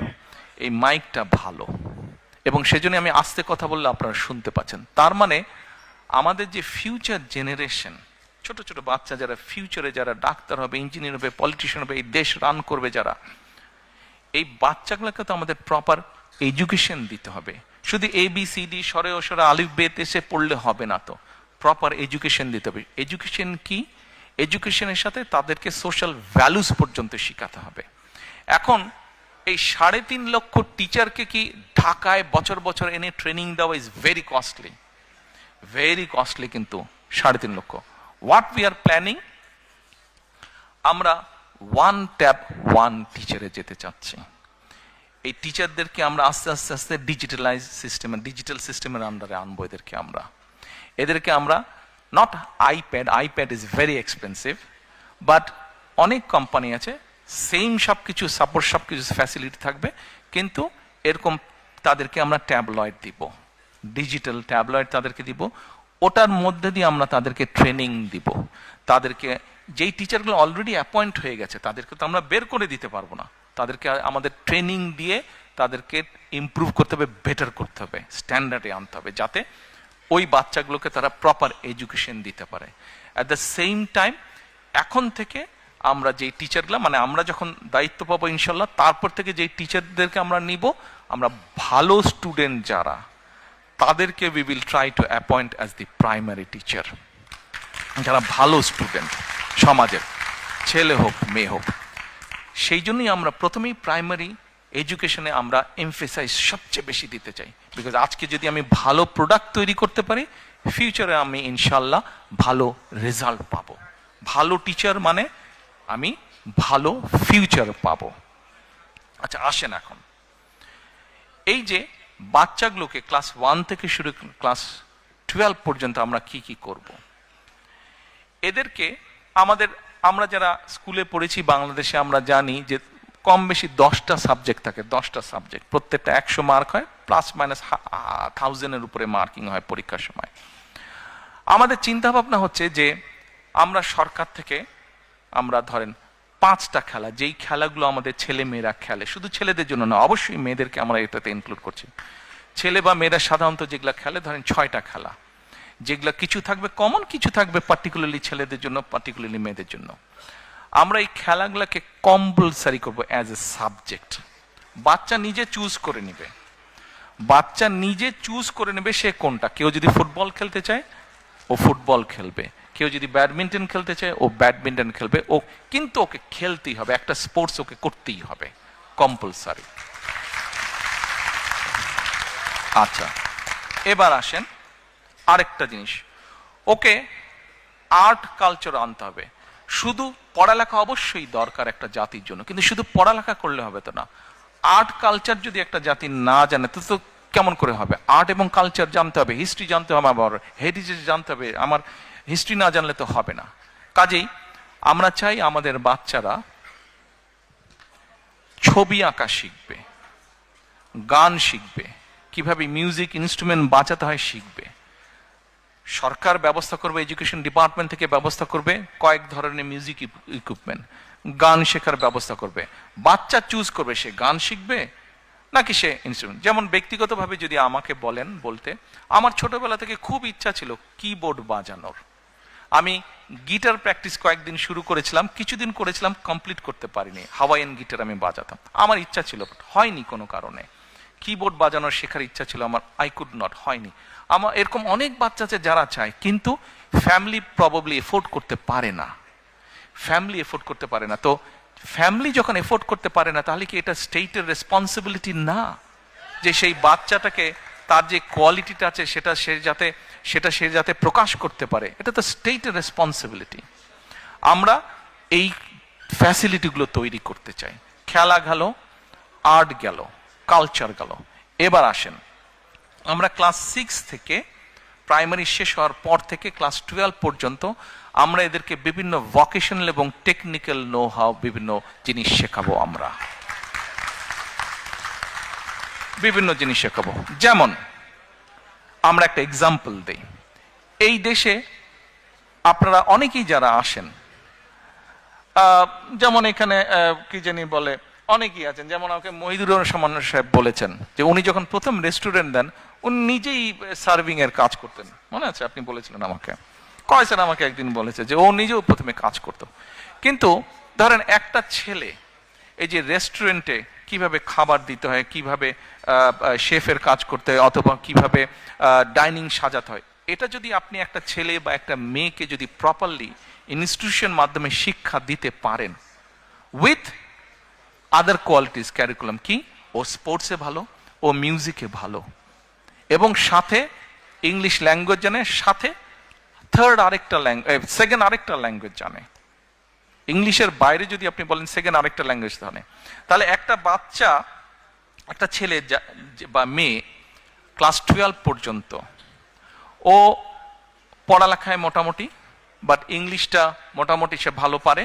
এই মাইকটা ভালো, এবং সেজন্য আমি আস্তে কথা বললে আপনারা শুনতে পাচ্ছেন। তার মানে আমাদের যে ফিউচার জেনারেশন, ছোট ছোট বাচ্চা যারা ফিউচারে যারা ডাক্তার হবে, ইঞ্জিনিয়ার হবে, পলিটিশিয়ান হবে, এই দেশ রান করবে যারা, এই বাচ্চাগুলোকে তো আমাদের প্রপার এডুকেশন দিতে হবে। শুধু ABCD সরে ও সরে আলিফ বেতে সে পড়লে হবে না, তো প্রপার এডুকেশন দিতে হবে। এডুকেশন কি? এডুকেশনের সাথে তাদেরকে সোশ্যাল ভ্যালুস পর্যন্ত শেখাতে হবে। এখন এই 3.5 লক্ষ টিচারকে কি ঢাকায় বছর বছর এনে ট্রেনিং দেওয়া is very costly, very costly. কিন্তু 3.5 লক্ষ, হোয়াট উই আর প্ল্যানিং, আমরা 1 ট্যাব 1 টিচারে যেতে চাচ্ছি। এই টিচারদেরকে আমরা আস্তে আস্তে আস্তে ডিজিটালাইজ সিস্টেমে, ডিজিটাল সিস্টেমের আন্ডারে আনবো এদেরকে। এদেরকে আমরা not iPad is very expensive, but অনেক কোম্পানি আছে সেম সব কিছু সাপোর্ট, সব কিছু ফ্যাসিলিটি থাকবে, কিন্তু এরকম তাদেরকে আমরা ট্যাবলয়েড দিব, ডিজিটাল ট্যাবলয়েড তাদেরকে দিব। ওটার মধ্যে দিয়ে আমরা তাদেরকে ট্রেনিং দিব। তাদেরকে যেই টিচারগুলো অলরেডি অ্যাপয়েন্ট হয়ে গেছে তাদেরকে তো আমরা বের করে দিতে পারবো না, তাদেরকে আমাদের ট্রেনিং দিয়ে তাদেরকে ইমপ্রুভ করতে হবে, বেটার করতে হবে, স্ট্যান্ডার্ডে আনতে হবে, যাতে ওই বাচ্চাগুলোকে তারা প্রপার এডুকেশন দিতে পারে। অ্যাট দ্য সেম টাইম এখন থেকে আমরা যেই টিচারগুলো, মানে আমরা যখন দায়িত্ব পাবো ইনশাল্লাহ, তারপর থেকে যেই টিচারদেরকে আমরা নিব, আমরা ভালো স্টুডেন্ট যারা তাদেরকে we will try to appoint as the primary teacher, যারা ভালো স্টুডেন্ট সমাজের, ছেলে হোক মেয়ে হোক। সেই জন্যই আমরা প্রথমেই প্রাইমারি এডুকেশনে আমরা এমফেসাইজ সবচেয়ে বেশি দিতে চাই। বিকজ আজকে যদি আমি ভালো প্রোডাক্ট তৈরি করতে পারি, ফিউচারে আমি ইনশাল্লাহ ভালো রেজাল্ট পাবো। ভালো টিচার মানে আমি ভালো ফিউচার পাবো। আচ্ছা আসেন এখন এই যে বাচ্চাগুলোকে ক্লাস 1 থেকে শুরু ক্লাস 12 পর্যন্ত আমরা কি কি করব। এদেরকে আমরা যারা স্কুলে পড়েছি বাংলাদেশে, আমরা জানি যে কম বেশি 10টা সাবজেক্ট থাকে, 10টা সাবজেক্ট, প্রত্যেকটা 100 মার্ক হয়, প্লাস মাইনাস 1000-এর উপরে মার্কিং হয় পরীক্ষার সময়। আমাদের চিন্তা ভাবনা হচ্ছে যে আমরা সরকার থেকে আমরা ধরেন 5টা খেলা, যেই খেলাগুলো আমাদের ছেলে মেয়েরা খেলে, শুধু ছেলেদের জন্য না, অবশ্যই মেয়েদেরকে আমরা এটাতে ইনক্লুড করছি। ছেলে বা মেয়েরা সাধারণত যেগুলা খেলে ধরেন 6টা খেলা, যেগুলা কিছু থাকবে কমন, কিছু থাকবে পার্টিকুলারলি ছেলেদের জন্য, পার্টিকুলারলি মেয়েদের জন্য। আমরা এই খেলাগুলোকে কম্পালসারি করবো অ্যাজ এ সাবজেক্ট। বাচ্চা নিজে চুজ করে নিবে, বাচ্চা নিজে চুজ করে নেবে সে কোনটা। কেউ যদি ফুটবল খেলতে চায় ও ফুটবল খেলবে, কেউ যদি ব্যাডমিন্টন খেলতে চায় ও ব্যাডমিন্টন খেলবে, ও কিন্তু ওকে খেলতেই হবে, একটা স্পোর্টস ওকে করতেই হবে, কম্পালসারি। আচ্ছা এবার আসেন আরেকটা জিনিস, ওকে আর্ট কালচার আনতে হবে। শুধু পড়ালেখা অবশ্যই দরকার একটা জাতির জন্য, কিন্তু শুধু পড়ালেখা করলে হবে তো না। আর্ট কালচার যদি একটা জাতি না জানে তো কেমন করে হবে? আর্ট এবং কালচার জানতে হবে, হিস্ট্রি জানতে হবে, আবার হেরিটেজ জানতে হবে। আমার হিস্ট্রি না জানলে তো হবে না। কাজেই আমরা চাই আমাদের বাচ্চারা ছবি আঁকা শিখবে, গান শিখবে, কিভাবে মিউজিক ইনস্ট্রুমেন্ট বাজাতে হয় শিখবে। সরকার ব্যবস্থা করবে, এডুকেশন ডিপার্টমেন্ট থেকে ব্যবস্থা করবে কয়েক ধরনের মিউজিক ইকুইপমেন্ট, গান শেখার ব্যবস্থা করবে। বাচ্চা চুজ করবে সে গান শিখবে নাকি সে ইনস্ট্রুমেন্ট। যেমন ব্যক্তিগতভাবে যদি আমাকে বলতে, আমার ছোটবেলা থেকে খুব ইচ্ছা ছিল কিবোর্ড বাজানোর। আমি গিটার প্র্যাকটিস কয়েকদিন শুরু করেছিলাম, কিছুদিন করেছিলাম, কমপ্লিট করতে পারিনি। হাওয়াইয়ান গিটার আমি বাজাতাম, আমার ইচ্ছা ছিল, হয়নি কোনো কারণে। কিবোর্ড বাজানোর শেখার ইচ্ছা ছিল আমার, আই কুড নট, হয়নি। আমার এরকম অনেক বাচ্চা আছে যারা চায়, কিন্তু ফ্যামিলি প্রবাবলি এফোর্ড করতে পারে না, ফ্যামিলি এফোর্ড করতে পারে না। তো ফ্যামিলি যখন এফোর্ড করতে পারে না, তাহলে কি এটা স্টেটের রেসপন্সিবিলিটি না যে সেই বাচ্চাটাকে তার যে কোয়ালিটিটা আছে সেটা সে যাতে প্রকাশ করতে পারে? এটা তো স্টেটের রেসপন্সিবিলিটি। আমরা এই ফ্যাসিলিটিগুলো তৈরি করতে চাই। খেলা গেল, আর্ট গেল, কালচার গেল। এবার আসেন আমরা ক্লাস 6 থেকে, প্রাইমারি শেষ হওয়ার পর থেকে ক্লাস 12 পর্যন্ত আমরা এদেরকে বিভিন্ন ভোকেশনাল এবং টেকনিক্যাল নো হাউ, বিভিন্ন জিনিস শেখাবো। আমরা বিভিন্ন জিনিস শেখাবো। যেমন আমরা একটা এক্সাম্পল দেই, এই দেশে আপনারা অনেকেই যারা আসেন, যেমন এখানে কি জানি বলে, অনেকেই আছেন, যেমন আমাকে মহিদুর রহমান সাহেব বলেছেন যে উনি যখন প্রথম রেস্টুরেন্ট দেন উনি নিজেই সার্ভিং এর কাজ করতেন, মনে আছে? আপনি বলেছিলেন আমাকে, কয়েকজন আমাকে একদিন বলেছে যে ও নিজেও প্রথমে কাজ করতো। কিন্তু ধরেন একটা ছেলে এই যে রেস্টুরেন্টে কিভাবে খাবার দিতে হয়, কিভাবে শেফের কাজ করতে হয়, অথবা কিভাবে ডাইনিং সাজাতে হয়, এটা যদি আপনি একটা ছেলে বা একটা মেয়েকে যদি প্রপারলি ইনস্টিটিউশন মাধ্যমে শিক্ষা দিতে পারেন, উইথ আদার কোয়ালিটিস ক্যারিকুলাম, কি ও স্পোর্টসে ভালো, ও মিউজিকে ভালো, এবং সাথে ইংলিশ ল্যাঙ্গুয়েজ জানে, সাথে সেকেন্ড আরেকটা ল্যাঙ্গুয়েজ জানে। ইংলিশের বাইরে যদি আপনি বলেন সেকেন্ড আরেকটা ল্যাঙ্গুয়েজ জানে, তাহলে একটা বাচ্চা, একটা ছেলে বা মেয়ে ক্লাস 12 পর্যন্ত ও পড়ালেখায় মোটামুটি, বাট ইংলিশটা মোটামুটি সে ভালো পারে,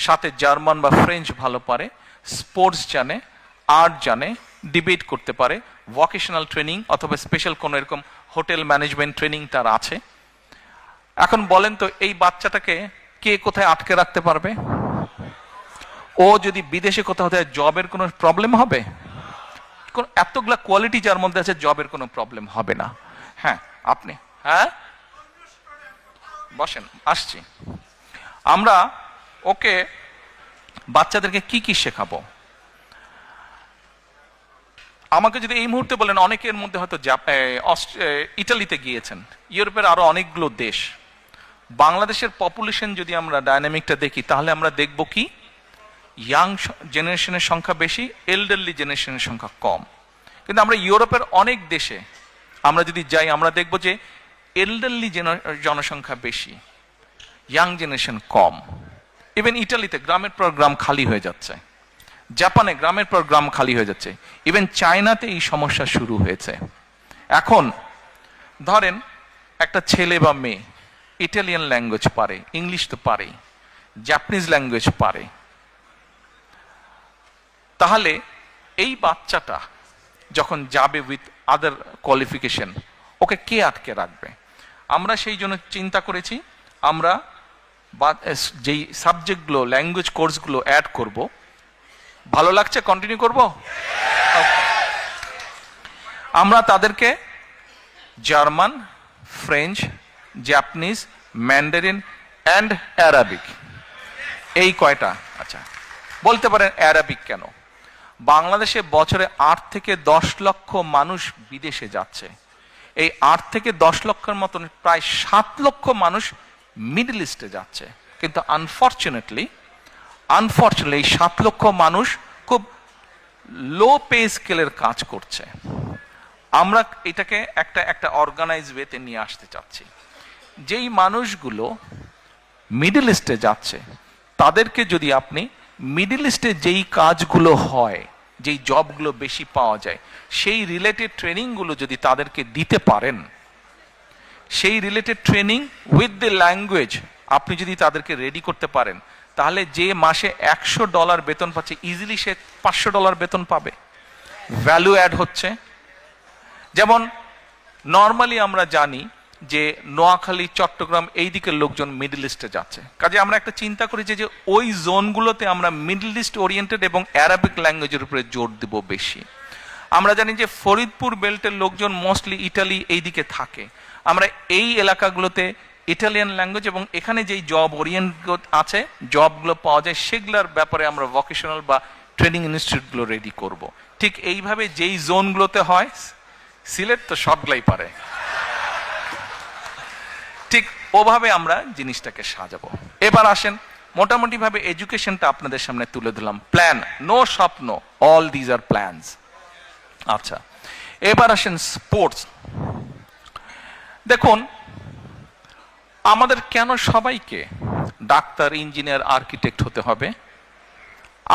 সাথে জার্মান বা ফ্রেঞ্চ ভালো পারে, স্পোর্টস জানে, আর্ট জানে, ডিবেট করতে পারে, ভোকেশনাল ট্রেনিং অথবা স্পেশাল কোনো এরকম হোটেল ম্যানেজমেন্ট ট্রেনিং তার আছে, এখন বলেন তো এই বাচ্চাটাকে কে কোথায় আটকে রাখতে পারবে? ও যদি বিদেশে কোথাও যায় জবের কোনো প্রবলেম হবে? এতগুলা কোয়ালিটি যার মধ্যে আছে, জবের কোনো প্রবলেম হবে না। হ্যাঁ আপনি, হ্যাঁ বসেন, আসছি। আমরা ওকে বাচ্চাদেরকে কি কি শেখাবো? আমাকে যদি এই মুহূর্তে বলেন, অনেকের মধ্যে হয়তো ইটালিতে গিয়েছেন, ইউরোপের আরো অনেকগুলো দেশ। বাংলাদেশের পপুলেশন যদি আমরা ডায়নামিকটা দেখি, তাহলে আমরা দেখব কি ইয়াং জেনারেশনের সংখ্যা বেশি, এল্ডারলি জেনারেশনের সংখ্যা কম। কিন্তু আমরা ইউরোপের অনেক দেশে আমরা যদি যাই, আমরা দেখব যে এল্ডারলি জনসংখ্যা বেশি, ইয়াং জেনারেশন কম। ইভেন ইটালিতে গ্রামের পর গ্রাম খালি হয়ে যাচ্ছে, জাপানে গ্রামের পর গ্রাম খালি হয়ে যাচ্ছে, ইভেন চায়নাতে এই সমস্যা শুরু হয়েছে। এখন ধরেন একটা ছেলে বা মেয়ে ইটালিয়ান ল্যাঙ্গুয়েজ পারে, ইংলিশ তো পারেই, জাপানিজ ল্যাঙ্গুয়েজ পারে, তাহলে এই বাচ্চাটা যখন যাবে উইথ আদার কোয়ালিফিকেশন, ওকে কে আটকে রাখবে? আমরা সেই জন্য চিন্তা করেছি, আমরা যেই সাবজেক্টগুলো, ল্যাঙ্গুয়েজ কোর্সগুলো অ্যাড করব। ভালো লাগছে? কন্টিনিউ করব? আমরা তাদেরকে German, French, Japanese, Mandarin and Arabic, এই কয়টা। আচ্ছা, বলতে পারেন অ্যারাবিক কেন? বাংলাদেশে বছরে 8 থেকে 10 লক্ষ মানুষ বিদেশে যাচ্ছে। এই 8 থেকে 10 লক্ষের মতন প্রায় 7 লক্ষ মানুষ মিডল ইস্টে যাচ্ছে। কিন্তু আনফর্চুনেটলি এই 7 লক্ষ মানুষ খুব লো পে স্কেলের কাজ করছে। আমরা এটাকে একটা অর্গানাইজ ওয়েতে নিয়ে আসতে চাচ্ছি। যেই মানুষগুলো মিডল ইস্টে যাচ্ছে, তাদেরকে যদি আপনি মিডল ইস্টে যেই কাজগুলো হয়, যেই জবগুলো বেশি পাওয়া যায়, সেই রিলেটেড ট্রেনিংগুলো যদি তাদেরকে দিতে পারেন, সেই related training with the language আপনি যদি তাদেরকে রেডি করতে পারেন, তাহলে যে মাসে $100 বেতন পাচ্ছে, ইজিলি সে $500 বেতন পাবে। ভ্যালু অ্যাড হচ্ছে। যেমন নর্মালি আমরা জানি যে নোয়াখালী, চট্টগ্রাম এই দিকের লোকজন মিডল ইস্টে যাচ্ছে, কাজে আমরা একটা চিন্তা করি যে ওই জোনগুলোতে আমরা মিডল ইস্ট ওরিয়েন্টেড এবং অ্যারাবিক ল্যাঙ্গুয়েজের উপরে জোর দেব বেশি। আমরা জানি যে ফরিদপুর বেল্টের লোকজন মোস্টলি ইটালি এই দিকে থাকে, আমরা এই এলাকাগুলোতে ইটালিয়ান ল্যাঙ্গুয়েজ এবং এখানে যেই জব ওরিয়েন্ট আছে, জবগুলো পাওয়া যায়, সেগুলোর ব্যাপারে আমরা ভোকেশনাল বা ট্রেনিং ইনস্টিটিউটগুলো রেডি করব। ঠিক এইভাবে যেই জোনগুলোতে হয়, সিলেট তো সবগুলাই পারে, ঠিক ওভাবে আমরা জিনিসটাকে সাজাবো। এবার আসেন, মোটামুটি ভাবে এডুকেশনটা আপনাদের সামনে তুলে দিলাম। প্ল্যান, নো স্বপ্ন, অল দিজ আর প্ল্যানস। আচ্ছা, এবার আসেন স্পোর্টস। দেখুন, আমাদের কেন সবাইকে ডাক্তার, ইঞ্জিনিয়ার, আর্কিটেক্ট হতে হবে?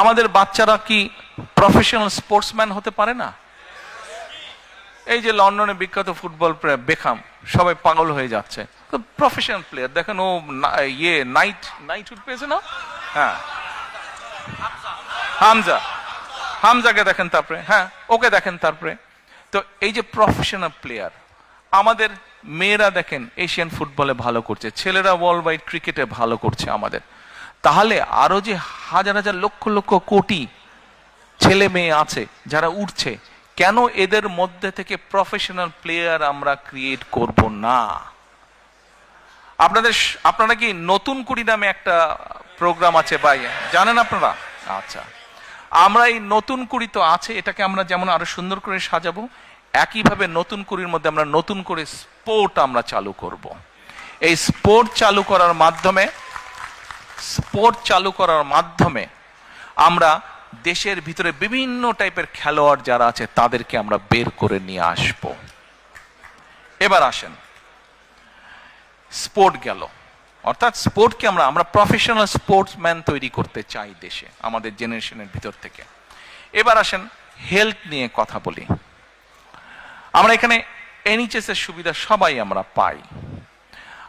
আমাদের বাচ্চারা কি প্রফেশনাল স্পোর্টসম্যান হতে পারে না? এই যে লন্ডনে বিখ্যাত ফুটবল প্লেয়ার বেকহাম, সবাই পাগল হয়ে যাচ্ছে, প্রফেশনাল প্লেয়ার। দেখেন ও নাইটহুড পেয়েছে না? হ্যাঁ, হামজাকে দেখেন, তারপরে হ্যাঁ ওকে দেখেন, তারপরে তো এই যে প্রফেশনাল প্লেয়ার। আমাদের মেয়েরা দেখেন এশিয়ান ফুটবলে ভালো করছে, ছেলেরা ওয়ার্ল্ড ওয়াইড ক্রিকেটে ভালো করছে আমাদের। তাহলে আরো যে হাজার হাজার লক্ষ লক্ষ কোটি ছেলে মেয়ে আছে যারা উঠছে, কেন এদের মধ্যে থেকে প্রফেশনাল প্লেয়ার আমরা ক্রিয়েট করব না? আপনারা কি নতুন কুড়ি নামে একটা প্রোগ্রাম আছে ভাই, জানেন আপনারা? আচ্ছা, আমরা এই নতুন কুড়ি তো আছে, এটাকে আমরা যেমন আরো সুন্দর করে সাজাবো, একইভাবে নতুন কুড়ির মধ্যে আমরা নতুন করে স্পোর্ট আমরা চালু করব। এই স্পোর্ট চালু করার মাধ্যমে আমরা দেশের ভিতরে বিভিন্ন টাইপের খেলোয়াড় যারা আছে তাদেরকে আমরা বের করে নিয়ে আসব। এবার আসেন, স্পোর্ট গেল, অর্থাৎ স্পোর্টকে আমরা প্রফেশনাল স্পোর্টসম্যান তৈরি করতে চাই দেশে, আমাদের জেনারেশনের ভিতর থেকে। এবার আসেন হেলথ নিয়ে কথা বলি। আমরা এখানে NHS এর সুবিধা সবাই আমরা পাই,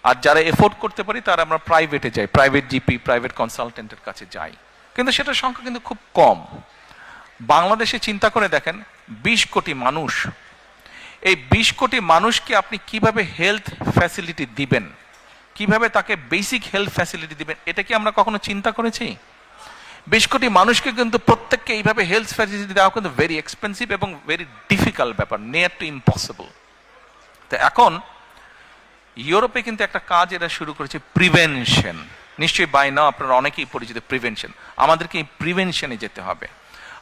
আর যারা এফোর্ড করতে পারি তারা আমরা প্রাইভেটে যাই, প্রাইভেট জিপি, প্রাইভেট কনসালটেন্টের কাছে যাই, কিন্তু সেটার সংখ্যা কিন্তু খুব কম। বাংলাদেশে চিন্তা করে দেখেন, 20 কোটি মানুষ, এই 20 কোটি মানুষকে আপনি কিভাবে হেলথ ফ্যাসিলিটি দিবেন? কিভাবে তাকে বেসিক হেলথ ফ্যাসিলিটি দিবেন, এটা কি আমরা কখনো চিন্তা করেছি? 20 কোটি মানুষকে কিন্তু প্রত্যেককে এইভাবে হেলথ ফ্যাসিলিটি দেওয়া কিন্তু ভেরি এক্সপেন্সিভ এবং ভেরি ডিফিকাল্ট ব্যাপার, নিয়ার টু ইম্পসিবল। তো এখন ইউরোপে কিন্তু একটা কাজ এরা শুরু করেছে, প্রিভেনশন। নিশ্চয়ই বাই নাও আপনারা অনেকেই পরিচিত প্রিভেনশন। আমাদেরকে এই প্রিভেনশনে যেতে হবে।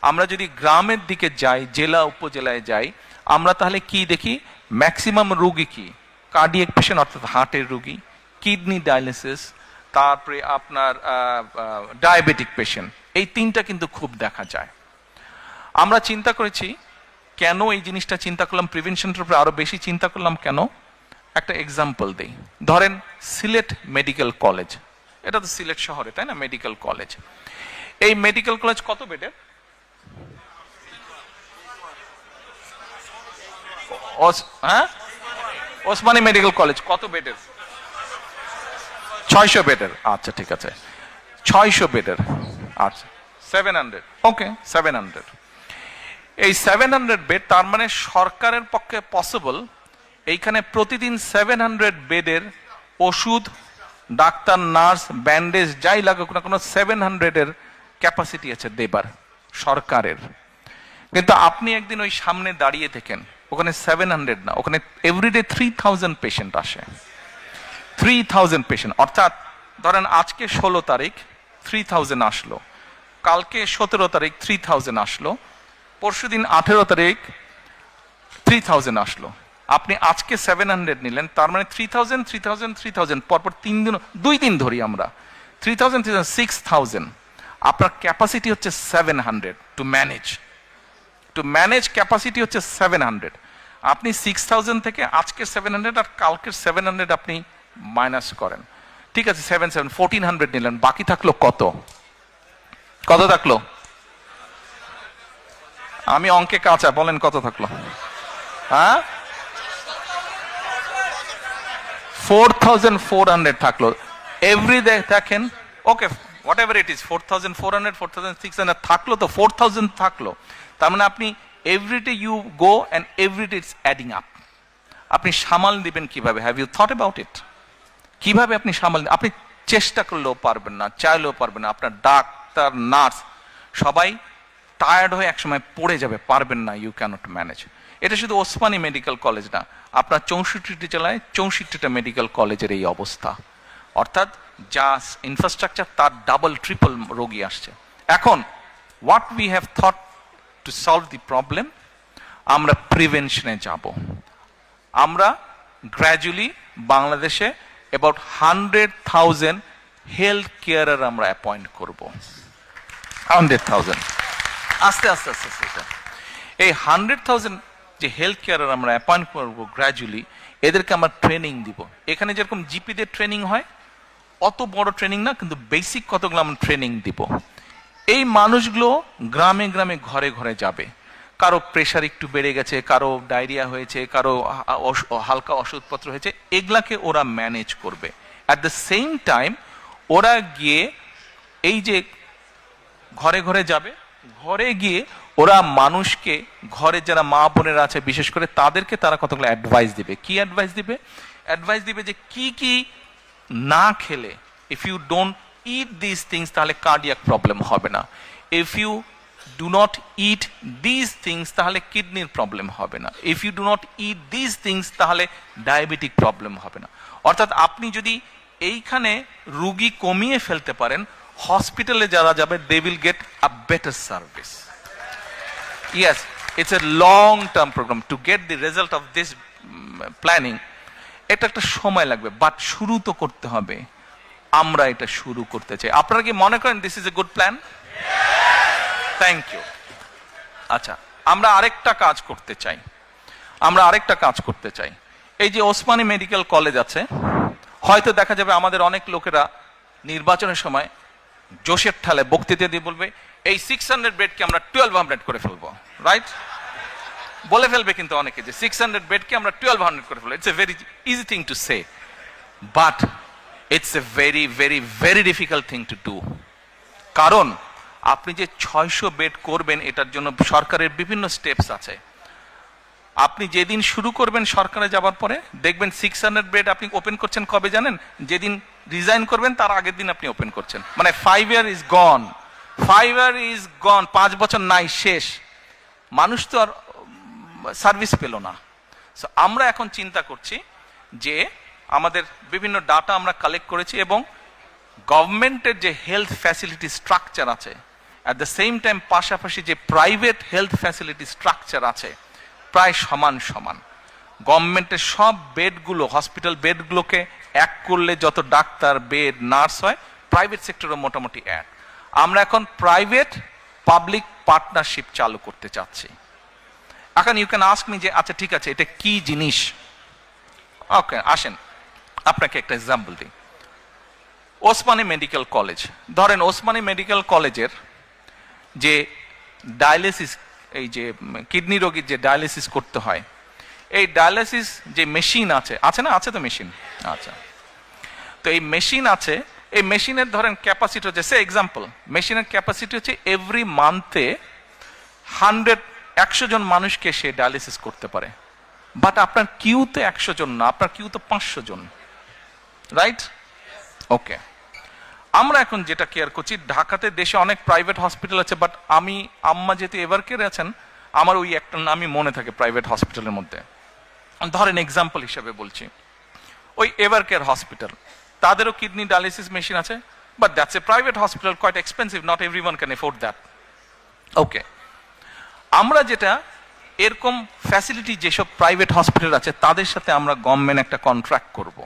আমরা যদি গ্রামের দিকে যাই, জেলা উপজেলায় যাই, আমরা তাহলে কি দেখি? ম্যাক্সিমাম রোগী কি কার্ডিয়াক পেশেন্ট, অর্থাৎ হার্টের রোগী, কিডনি ডায়ালিসিস, তারপরে আপনার ডায়াবেটিক পেশেন্ট, এই তিনটা কিন্তু খুব দেখা যায়। আমরা চিন্তা করেছি কেন এই জিনিসটা চিন্তা করলাম, প্রিভেনশনের উপরে আরো বেশি চিন্তা করলাম কেন? একটা এক্সাম্পল দেই। ধরেন সিলেট মেডিকেল কলেজ, এটা তো সিলেট শহরে, তাই না? মেডিকেল কলেজ, এই মেডিকেল কলেজ কত বেডের? হ্যাঁ, ওসমানী মেডিকেল কলেজ কত বেডের? 600 বেডের। আচ্ছা ঠিক আছে, 600 বেডের। আচ্ছা 700, ওকে 700। এই 700 বেড, তার মানে সরকারের পক্ষে পসিবল এইখানে প্রতিদিন 700 বেডের ওষুধ, ডাক্তার, নার্স, ব্যান্ডেজ যাই লাগুক না কোনো 700 এর ক্যাপাসিটি আছে দেবার সরকারের। কিন্তু আপনি একদিন ওই সামনে দাঁড়িয়ে থাকেন, ওখানে 700 না, ওখানে এভরিডে 3000 পেশেন্ট আসে। 3000 পেশেন্ট, অর্থাৎ ধরেন আজকে 16 তারিখ 3000 আসলো, কালকে 17 তারিখ 3000 আসলো, পরশুদিন 18 তারিখ 3000 আসলো। আপনি আজকে 700 নিলেন, তার মানে 3000 3000 3000 পরপর 3 দিন, 2 দিন ধরি আমরা 3000 3000 6000। আপনার ক্যাপাসিটি হচ্ছে 700 টু ম্যানেজ ক্যাপাসিটি হচ্ছে 700। আপনি 6000 থেকে আজকে 700 আর কালকের 700 আপনি মাইনাস করেন, ঠিক আছে 1400 নিলেন, বাকি থাকলো কত থাকলো? আমি অঙ্কে কাঁচা, বলেন কত থাকলো? হ্যাঁ, 4400 থাকলো। এভরি দেখেন, okay whatever it is, 4400 4600 থাকলো, তো 4000 থাকলো। তার মানে আপনি every day you go and every day it's adding up. আপনি সামাল দিবেন কিভাবে? Have you thought about it? কিভাবে আপনি সামাল? আপনি চেষ্টা করলেও পারবেন না, চাইলেও পারবেন না। আপনার ডাক্তার, নার্স সবাই টায়ার্ড হয়ে একসময় পড়ে যাবে, পারবেন না, ইউ ক্যানট ম্যানেজ। এটা শুধু ওসমানী মেডিকেল কলেজ না, আপনার 64টি জেলায় 64টা মেডিকেল কলেজের এই অবস্থা। অর্থাৎ যা ইনফ্রাস্ট্রাকচার তার ডাবল ট্রিপল রোগী আসছে। এখন what we have thought to solve the problem, আমরা প্রিভেনশনে যাব। আমরা গ্র্যাজুয়ালি বাংলাদেশে অ্যাবাউট 100,000 হেলথ কেয়ারার আমরা অ্যাপয়েন্ট করব। 100,000 আস্তে আস্তে আস্তে আস্তে। এই 100,000 যে হেলথ কেয়ারার আমরা অ্যাপয়েন্ট করব গ্র্যাজুয়ালি, এদেরকে আমরা ট্রেনিং দিব। এখানে যেরকম জিপিদের ট্রেনিং হয়, অত বড় ট্রেনিং না, কিন্তু বেসিক কতগুলো আমরা ট্রেনিং দিব। এই মানুষগুলো গ্রামে গ্রামে ঘরে ঘরে যাবে। কারো প্রেশার একটু বেড়ে গেছে, কারো ডায়রিয়া হয়েছে, কারো হালকা ওষুধপত্র হয়েছে, এগুলাকে ওরা ম্যানেজ করবে। অ্যাট দ্য সেম টাইম ওরা গিয়ে এই যে ঘরে ঘরে যাবে, ঘরে গিয়ে ওরা মানুষকে, ঘরে যারা মা বোনেরা আছে বিশেষ করে, তাদেরকে তারা কতগুলো অ্যাডভাইস দিবে। কি অ্যাডভাইস দিবে? অ্যাডভাইস দিবে যে কি কি না খেলে, if you don't eat this things তাহলে কার্ডিয়াক প্রবলেম হবে না, if you do not eat this things তাহলে কিডনির প্রবলেম হবে না, if you do not eat this things তাহলে ডায়াবেটিক প্রবলেম হবে না। অর্থাৎ আপনি যদি এইখানে রুগী কমিয়ে ফেলতে পারেন, হসপিটালে যারা যাবে they will get a better service. Yes, it's a long term programme to get the result of this planning. এটা একটা সময় লাগবে, বাট শুরু তো করতে হবে। আমরা এটা শুরু করতে চাই। আপনারা কি মনে করেন this is a good plan? Thank you. আচ্ছা, আমরা আরেকটা কাজ করতে চাই। এই যে ওসমানী মেডিকেল কলেজ আছে, হয়তো দেখা যাবে আমাদের অনেক লোকেরা নির্বাচনের সময় জোশের ঠালে বক্তৃতা দিয়ে বলবে এই 600 বেডকে আমরা 1200 করে ফেলবো, রাইট? বলে ফেলবে কিন্তু অনেকে যে 600 বেডকে আমরা 1200 করে ফেলবো। It's a very easy thing to say, but it's a very very very difficult thing to do. কারণ আপনি যে 600 বেড করবেন, এটার জন্য সরকারের বিভিন্ন স্টেপস আছে। আপনি যেদিন শুরু করবেন সরকারে যাবার পরে দেখবেন 600 বেড আপনি ওপেন করছেন কবে জানেন? যেদিন রিজাইন করবেন তার আগের দিন আপনি ওপেন করছেন। মানে 5 year is gone, 5 year is গন, 5 বছর নাই, শেষ। মানুষ তো আর সার্ভিস পেল না। সো আমরা এখন চিন্তা করছি যে আমাদের বিভিন্ন ডাটা আমরা কালেক্ট করেছি এবং গভর্নমেন্টের যে হেলথ ফ্যাসিলিটি স্ট্রাকচার আছে, অ্যাট দ্য সেম টাইম পাশাপাশি যে প্রাইভেট হেলথ ফ্যাসিলিটি স্ট্রাকচার আছে, প্রায় সমান সমান। গভর্নমেন্টের সব বেডগুলো, হসপিটাল বেডগুলোকে এক করলে যত ডাক্তার, বেড, নার্স হয়, প্রাইভেট সেক্টরে মোটামুটি এক। আমরা এখন প্রাইভেট পাবলিক পার্টনারশিপ চালু করতে চাচ্ছি। এখন ইউ ক্যান আস্ক মি যে আচ্ছা ঠিক আছে, এটা কি জিনিস? ওকে, আসেন আপনাকে একটা এক্সাম্পল দিই। ওসমানী মেডিকেল কলেজ ধরেন, ওসমানী মেডিকেল কলেজের যে ডায়ালিসিস, এই যে কিডনি রোগীর যে ডায়ালিসিস করতে হয়, এই ডায়ালিসিস যে মেশিন আছে, আছে না? আছে তো মেশিন, আচ্ছা। তো এই মেশিন আছে, এই মেশিনের ধরেন ক্যাপাসিটি হচ্ছে, সে এক্সাম্পল, মেশিনের ক্যাপাসিটি হচ্ছে এভরি মান্থে 100 জন মানুষকে সে ডায়ালিসিস করতে পারে। বাট আপনার কিউতে 100 জন না, আপনার কিউতে 500 জন, রাইট? ওকে, আমরা এখন যেটা কেয়ার করছি, ঢাকাতে দেশে অনেক প্রাইভেট হসপিটাল আছে, বাট আমি, আম্মা যেহেতু এভারকেয়ারে আছেন, আমার ওই একটা নামই মনে থাকে প্রাইভেট হসপিটালের মধ্যে। ধরেন এক্সাম্পল হিসাবে বলছি, ওই এভারকেয়ার হসপিটাল, তাদেরও কিডনি ডায়ালিসিস মেশিন আছে, but that's a private hospital, quite expensive, not everyone can afford that. Okay, আমরা যেটা এরকম ফ্যাসিলিটি যেসব প্রাইভেট হসপিটাল আছে তাদের সাথে আমরা গভর্নমেন্ট একটা কন্ট্রাক্ট করব।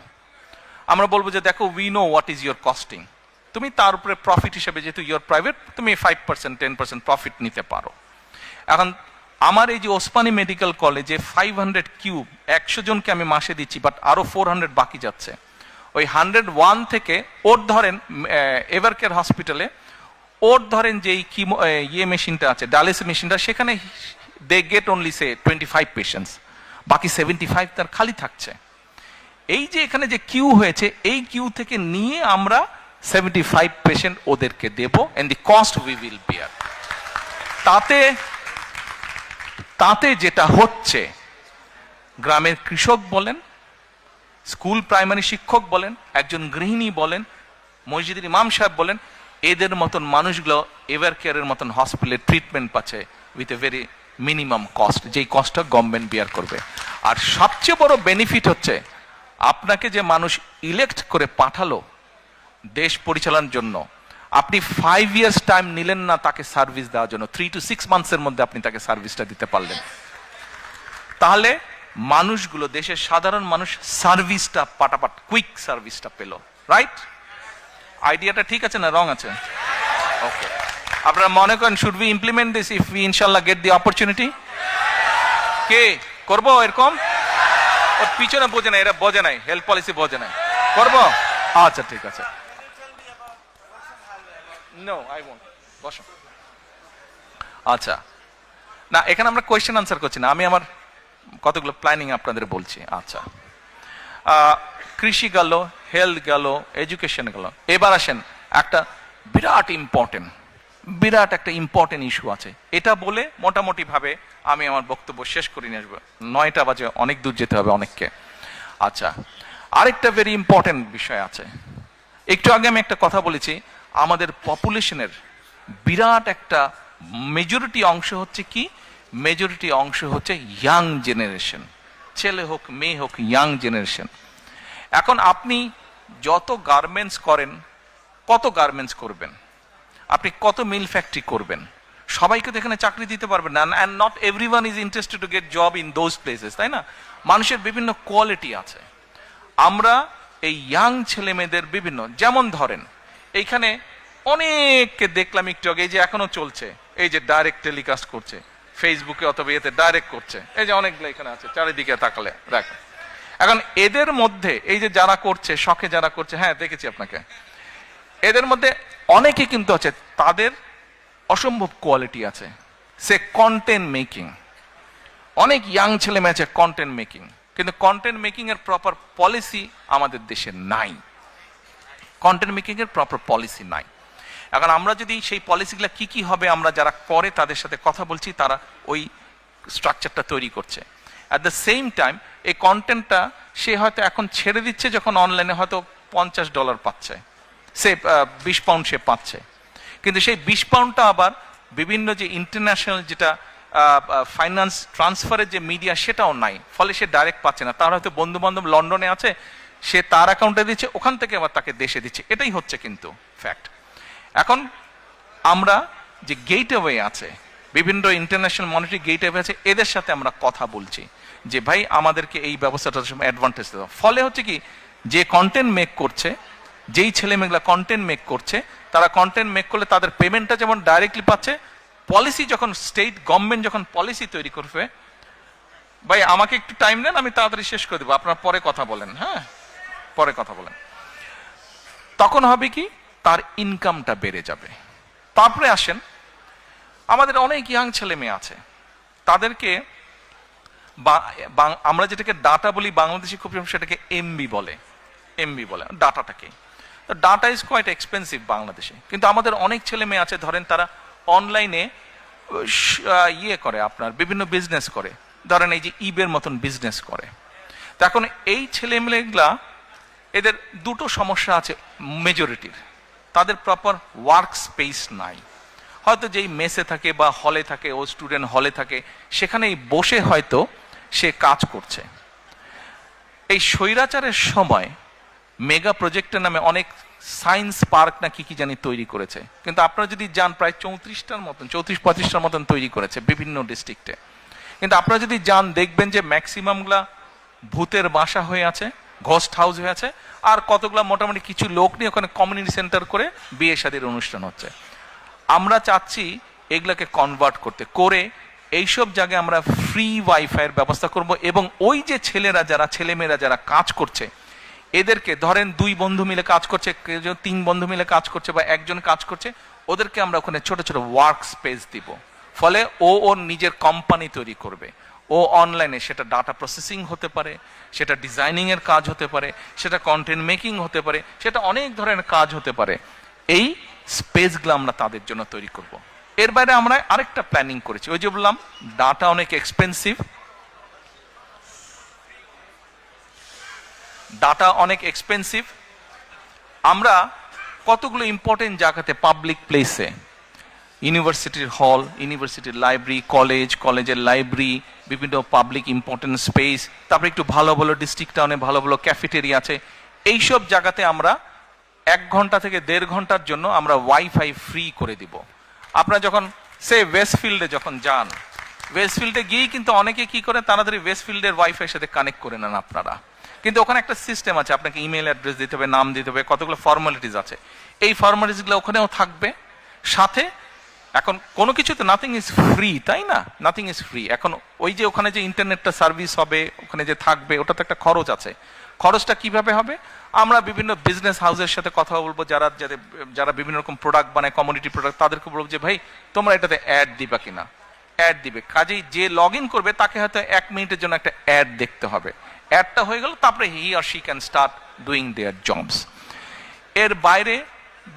আমরা বলবো যে দেখো, we know what is your costing, তুমি তার উপরে প্রফিট হিসেবে, যেহেতু ইয়োর প্রাইভেট, তুমি 5%, 10% প্রফিট নিতে পারো। এখন আমার এই যে ওসমানী মেডিকেল কলেজে 500 কিউব 100 জনকে আমি মাসে দিচ্ছি, বাট আরো 400 বাকি যাচ্ছে। ওই 101 থেকে ওর ধরেন এভারকেয়ার হসপিটালে ওর ধরেন যে ইয়ে মেশিনটা আছে, ডায়ালিসিস মেশিনটা, সেখানে they get only say 25 patients, বাকি 75 তার খালি থাকছে। এই যে এখানে যে কিউ হয়েছে, এই কিউ থেকে নিয়ে আমরা 75 পেশেন্ট ওদেরকে দেব, and the cost we will bear. তাতে যেটা হচ্ছে, গ্রামের কৃষক বলেন, স্কুল প্রাইমারি শিক্ষক বলেন, একজন গৃহিণী বলেন, মসজিদের ইমাম সাহেব বলেন, এদের মতন মানুষগুলো এভারকেয়ারের মতন হসপিটালে ট্রিটমেন্ট পাচ্ছে with a very minimum cost, যেই কস্টটা গভর্নমেন্ট বিয়ার করবে। আর সবচেয়ে বড় বেনিফিট হচ্ছে, আপনাকে যে মানুষ ইলেক্ট করে পাঠালো দেশ পরিচালনার জন্য, আপনি 5 ইয়ার্স টাইম নিলেন না তাকে সার্ভিস দেওয়ার জন্য, 3 to 6 মান্থসের মধ্যে আপনি তাকে সার্ভিসটা দিতে পারলেন। তাহলে মানুষগুলো, দেশের সাধারণ মানুষ সার্ভিসটা পাটাপাট, কুইক সার্ভিসটা পেল, রাইট? আইডিয়াটা ঠিক আছে না রং আছে? ওকে, আপনারা মনে করেন should we implement this if we ইনশাআল্লাহ গেট দি অপরচুনিটি? কে করবো এরকম? ওর পিছনে বোঝে না, এরা বোঝে নাই, হেলথ পলিসি বোঝে নাই, করবো? আচ্ছা ঠিক আছে। No, I won't. বসো। আচ্ছা, না এখানে আমরা কোয়েশ্চেন আনসার করছি না, আমি আমার কতগুলো প্ল্যানিং আপনাদের বলছি। আচ্ছা, কৃষি গেল, হেলথ গেল, এডুকেশন গেল, এবার আসেন একটা বিরাট একটা ইম্পর্টেন্ট ইস্যু আছে। এটা বলে মোটামুটি ভাবে আমি আমার বক্তব্য শেষ করে নিয়ে আসবো, 9টা বাজে, অনেক দূর যেতে হবে অনেককে। আচ্ছা, আরেকটা ভেরি ইম্পর্টেন্ট বিষয় আছে। একটু আগে আমি একটা কথা বলেছি, আমাদের পপুলেশনের বিরাট একটা মেজরিটি অংশ হচ্ছে কি? মেজরিটি অংশ হচ্ছে ইয়াং জেনারেশন, ছেলে হোক মেয়ে হোক, ইয়াং জেনারেশন। এখন আপনি যত গার্মেন্টস করেন, কত গার্মেন্টস করবেন, আপনি কত মিল ফ্যাক্টরি করবেন, সবাইকে তো এখানে চাকরি দিতে পারবেন না, and not everyone is interested to get job in those places, তাই না? মানুষের বিভিন্ন কোয়ালিটি আছে। আমরা এই ইয়াং ছেলে মেয়েদের বিভিন্ন, যেমন ধরেন এইখানে অনেককে দেখলাম একটু আগে, এই যে এখনো চলছে, এই যে ডাইরেক্ট টেলিকাস্ট করছে ফেসবুকে অথবা এতে ডাইরেক্ট করছে, এই যে অনেকগুলো এখানে আছে, চারিদিকে তাকালে দেখ। এখন এদের মধ্যে এই যে যারা করছে, শখে যারা করছে, হ্যাঁ দেখেছি আপনাকে, এদের মধ্যে অনেকে কিন্তু আছে, তাদের অসম্ভব কোয়ালিটি আছে, সে কন্টেন্ট মেকিং। অনেক ইয়াং ছেলে মেয়ে আছে কন্টেন্ট মেকিং, কিন্তু কন্টেন্ট মেকিং এর প্রপার পলিসি আমাদের দেশে নাই। কন্টেন্ট মেকিং এর প্রপার পলিসি নাই। এখন আমরা যদি সেই পলিসিগুলো কি হবে, আমরা যারা করে তাদের সাথে কথা বলছি, তারা ওই স্ট্রাকচারটা তৈরি করছে। অ্যাট দ্য সেম টাইম এই কন্টেন্টটা সে হয়তো এখন ছেড়ে দিচ্ছে যখন অনলাইনে হয়তো $50 পাচ্ছে, সে 20 পাউন্ড সে পাচ্ছে, কিন্তু সেই 20 পাউন্ডটা আবার বিভিন্ন যে ইন্টারন্যাশনাল যেটা ফাইন্যান্স ট্রান্সফারের যে মিডিয়া সেটাও নাই, ফলে সে ডাইরেক্ট পাচ্ছে না। তার হয়তো বন্ধু বান্ধব লন্ডনে আছে, সে তার অ্যাকাউন্টে দিচ্ছে, ওখান থেকে আবার তাকে দেশে দিচ্ছে, এটাই হচ্ছে কিন্তু ফ্যাক্ট। এখন আমরা যে গেটওয়ে আছে, বিভিন্ন ইন্টারন্যাশনাল মনিটারি গেটওয়ে আছে, এদের সাথে আমরা কথা বলছি যে ভাই আমাদেরকে এই ব্যবস্থাটার অ্যাডভান্টেজ দেওয়া। ফলে হচ্ছে কি, যে কন্টেন্ট মেক করছে, যেই ছেলে মেয়েগুলা কন্টেন্ট মেক করছে, তারা কন্টেন্ট মেক করলে তাদের পেমেন্টটা যেমন ডাইরেক্টলি পাচ্ছে, পলিসি যখন স্টেট গভর্নমেন্ট যখন পলিসি তৈরি করবে, ভাই আমাকে একটু টাইম দেন, আমি তাড়াতাড়ি শেষ করে দেবো, আপনারা পরে কথা বলেন, হ্যাঁ পরে কথা বলেন। তখন হবে কি, তার ইনকামটা বেড়ে যাবে। তারপরে আসেন, আমাদের অনেক ইয়াং ছেলে মেয়ে আছে, তাদেরকে আমরা যেটাকে ডাটা বলি বাংলাদেশি খুব সেটাকে এমবি বলে, ডাটাটাকে। ডাটা ইজ কোয়াইট এক্সপেন্সিভ বাংলাদেশে, কিন্তু আমাদের অনেক ছেলে মেয়ে আছে, ধরেন তারা অনলাইনে ইয়ে করে, আপনার বিভিন্ন বিজনেস করে, ধরেন এই যে ইবের মতন বিজনেস করে। তো এখন এই ছেলেমেয়েগুলা, এদের দুটো সমস্যা আছে মেজরিটির, তাদের প্রপার ওয়ার্ক স্পেস নাই। হয়তো যেই মেসে থাকে বা হলে থাকে, ও স্টুডেন্ট হলে থাকে, সেখানেই বসে হয়তো সে কাজ করছে। এই স্বৈরাচারের সময় মেগা প্রজেক্টের নামে অনেক সায়েন্স পার্ক না কি কি জানি তৈরি করেছে, কিন্তু আপনারা যদি যান প্রায় 34-35টার মতন তৈরি করেছে বিভিন্ন ডিস্ট্রিক্টে। কিন্তু আপনারা যদি যান দেখবেন যে ম্যাক্সিমামগুলা ভূতের বাসা হয়ে আছে, ঘোস্ট হাউস হয়ে আছে, আর কতগুলা মোটামুটি কিছু লোক নিয়ে ওখানে কমিউনিটি সেন্টার করে বিয়ে শাদীর অনুষ্ঠান হচ্ছে। আমরা চাচ্ছি এগুলাকে কনভার্ট করতে, করে এইসব জায়গায় আমরা ফ্রি ওয়াইফাইয়ের ব্যবস্থা করব, এবং ওই যে ছেলেমেয়েরা যারা কাজ করছে, এদেরকে ধরেন 2 বন্ধু মিলে কাজ করছে, 3 বন্ধু মিলে কাজ করছে, বা একজন কাজ করছে, ওদেরকে আমরা ওখানে ছোট ছোট ওয়ার্ক স্পেস দিব। ফলে ও ওর নিজের কোম্পানি তৈরি করবে, ও অনলাইনে সেটা ডাটা প্রসেসিং হতে পারে, সেটা ডিজাইনিং এর কাজ হতে পারে, সেটা কন্টেন্ট মেকিং হতে পারে, সেটা অনেক ধরনের কাজ হতে পারে। এই স্পেসগুলো আমরা তাদের জন্য তৈরি করব। এর বাইরে আমরা আরেকটা প্ল্যানিং করেছি, ওই যে বললাম ডাটা অনেক এক্সপেন্সিভ, আমরা কতগুলো ইম্পর্টেন্ট জায়গাতে, পাবলিক প্লেসে, ইউনিভার্সিটির হল, ইউনিভার্সিটির লাইব্রেরি, কলেজের লাইব্রেরি, বিভিন্ন পাবলিক ইম্পর্টেন্ট স্পেস, তারপরে একটু ভালো ভালো ডিস্ট্রিক্ট টাউনে ভালো ভালো ক্যাফেটেরিয়া আছে, এইসব জায়গাতে আমরা 1 ঘন্টা থেকে 1.5 ঘন্টার জন্য আমরা ওয়াইফাই ফ্রি করে দিব। আপনারা যখন ওয়েস্টফিল্ডে যখন যান, ওয়েস্টফিল্ডে গিয়েই কিন্তু অনেকে কি করে, তাড়াতাড়ি ওয়েস্টফিল্ডের ওয়াইফাই সাথে কানেক্ট করে নেন আপনারা, কিন্তু ওখানে একটা সিস্টেম আছে, আপনাকে ইমেল অ্যাড্রেস দিতে হবে, নাম দিতে হবে, কতগুলো ফর্মালিটিস আছে, এই ফর্মালিটিসগুলো ওখানেও থাকবে সাথে। এখন কোনো কিছুতে নাথিং ইজ ফ্রি, তাই না? Nothing is free. এখন ওই যে ওখানে যে ইন্টারনেটটা সার্ভিস হবে, ওখানে যে থাকবে, ওটা তো একটা খরচ আছে। খরচটা কিভাবে হবে? আমরা বিভিন্ন বিজনেস হাউসের সাথে কথা বলবো, যারা বিভিন্ন রকম প্রোডাক্ট বানায়, কমোডিটি প্রোডাক্ট, তাদেরকে বলবো যে ভাই তোমরা এটাতে অ্যাড দিবা কিনা। অ্যাড দিবে, কাজেই যে লগ ইন করবে তাকে হয়তো 1 মিনিটের জন্য একটা অ্যাড দেখতে হবে। অ্যাডটা হয়ে গেল, তারপরে he or she can start doing their jobs. এর বাইরে